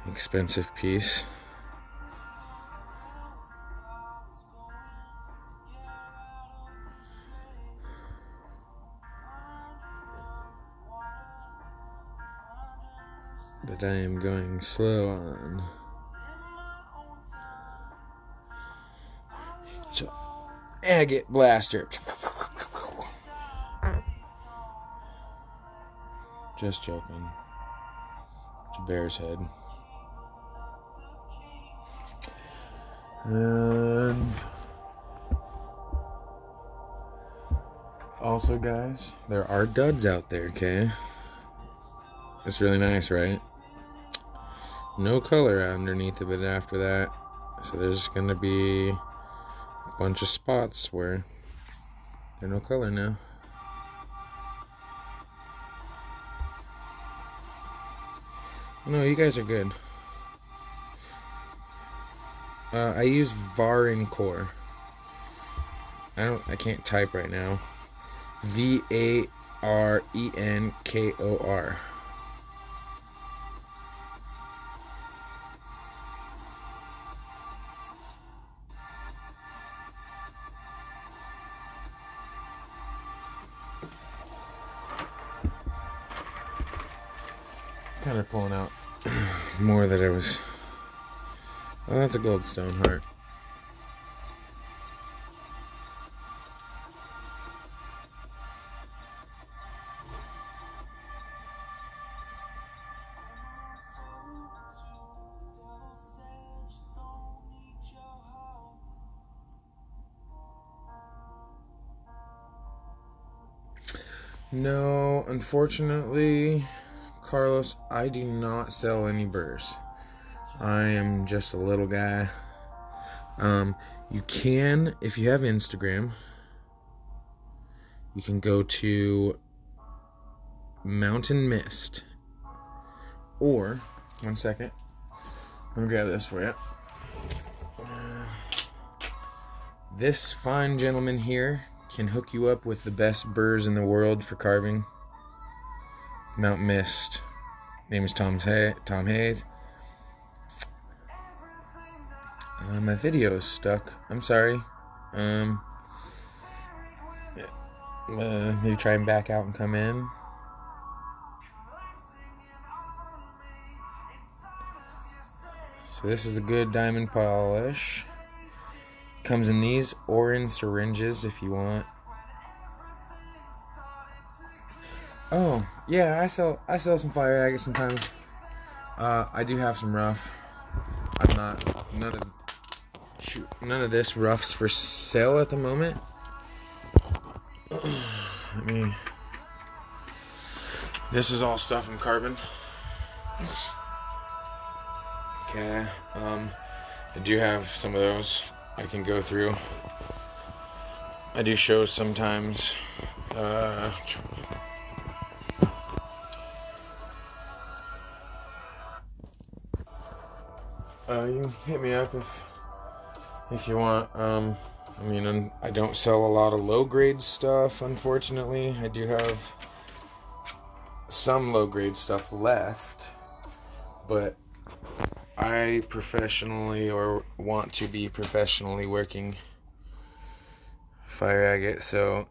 expensive piece. But I am going slow on. So, agate blaster. Just joking. It's a bear's head. And also, guys, there are duds out there, okay? It's really nice, right? No color underneath of it after that. So there's gonna be a bunch of spots where there's no color now. No, you guys are good. I use Varenkor. I can't type right now. Varenkor. Kind of pulling out more that I was. Oh, that's a goldstone heart. No, unfortunately, Carlos, I do not sell any burrs. I am just a little guy. You can, if you have Instagram, you can go to Mountain Mist. Or, one second, let me grab this for you. This fine gentleman here can hook you up with the best burrs in the world for carving. Mount Mist. Name is Tom Hayes. My video is stuck. I'm sorry. Maybe try and back out and come in. So this is the good diamond polish. Comes in these or in syringes if you want. Oh, yeah, I sell some fire agate sometimes. I do have some rough. None of this rough's for sale at the moment. This is all stuff I'm carving. Okay, I do have some of those I can go through. I do shows sometimes. You can hit me up if you want. I don't sell a lot of low grade stuff, unfortunately. I do have some low grade stuff left, but I professionally or want to be professionally working fire agate, so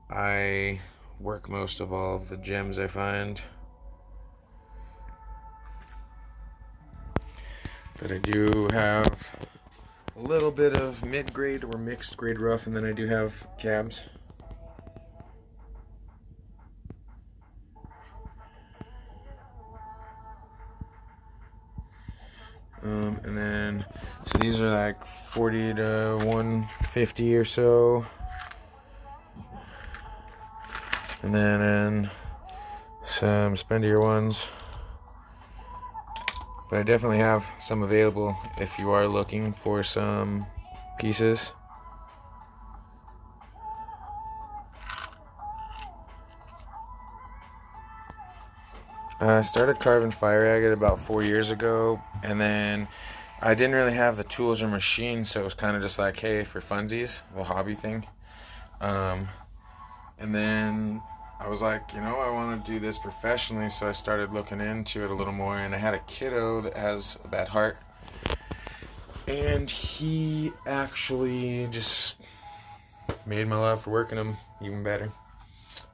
I work most of all of the gems I find. But I do have a little bit of mid-grade or mixed grade rough, and then I do have cabs. And then, so these are like 40 to 150 or so. And then some spendier ones. But I definitely have some available if you are looking for some pieces. I started carving fire agate about 4 years ago, and then I didn't really have the tools or machine, so it was kind of just like, hey, for funsies, the hobby thing. And then I was like, I want to do this professionally, so I started looking into it a little more, and I had a kiddo that has a bad heart, and he actually just made my love for working them even better.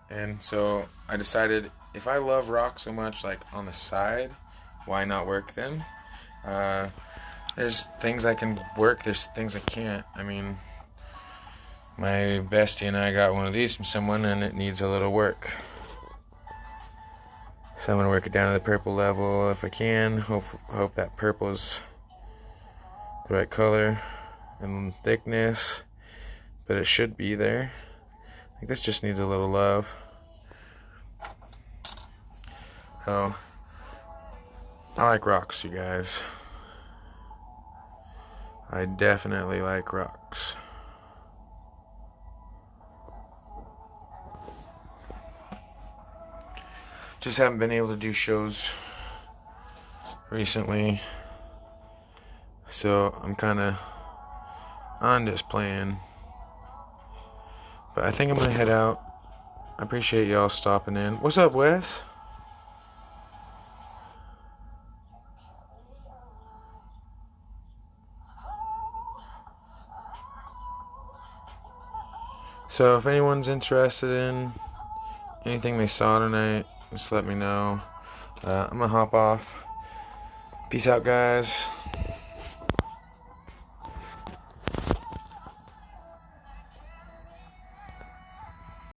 And so I decided, if I love rock so much, like on the side, why not work them? There's things I can work, there's things I can't. I mean, my bestie and I got one of these from someone, and it needs a little work. So I'm going to work it down to the purple level if I can. Hope that purple is the right color and thickness, but it should be there. I think this just needs a little love. Oh, I like rocks, you guys. I definitely like rocks. Just haven't been able to do shows recently, so I'm kind of on this plan. But I think I'm going to head out. I appreciate y'all stopping in. What's up, Wes? So if anyone's interested in anything they saw tonight, just let me know. I'm going to hop off. Peace out, guys.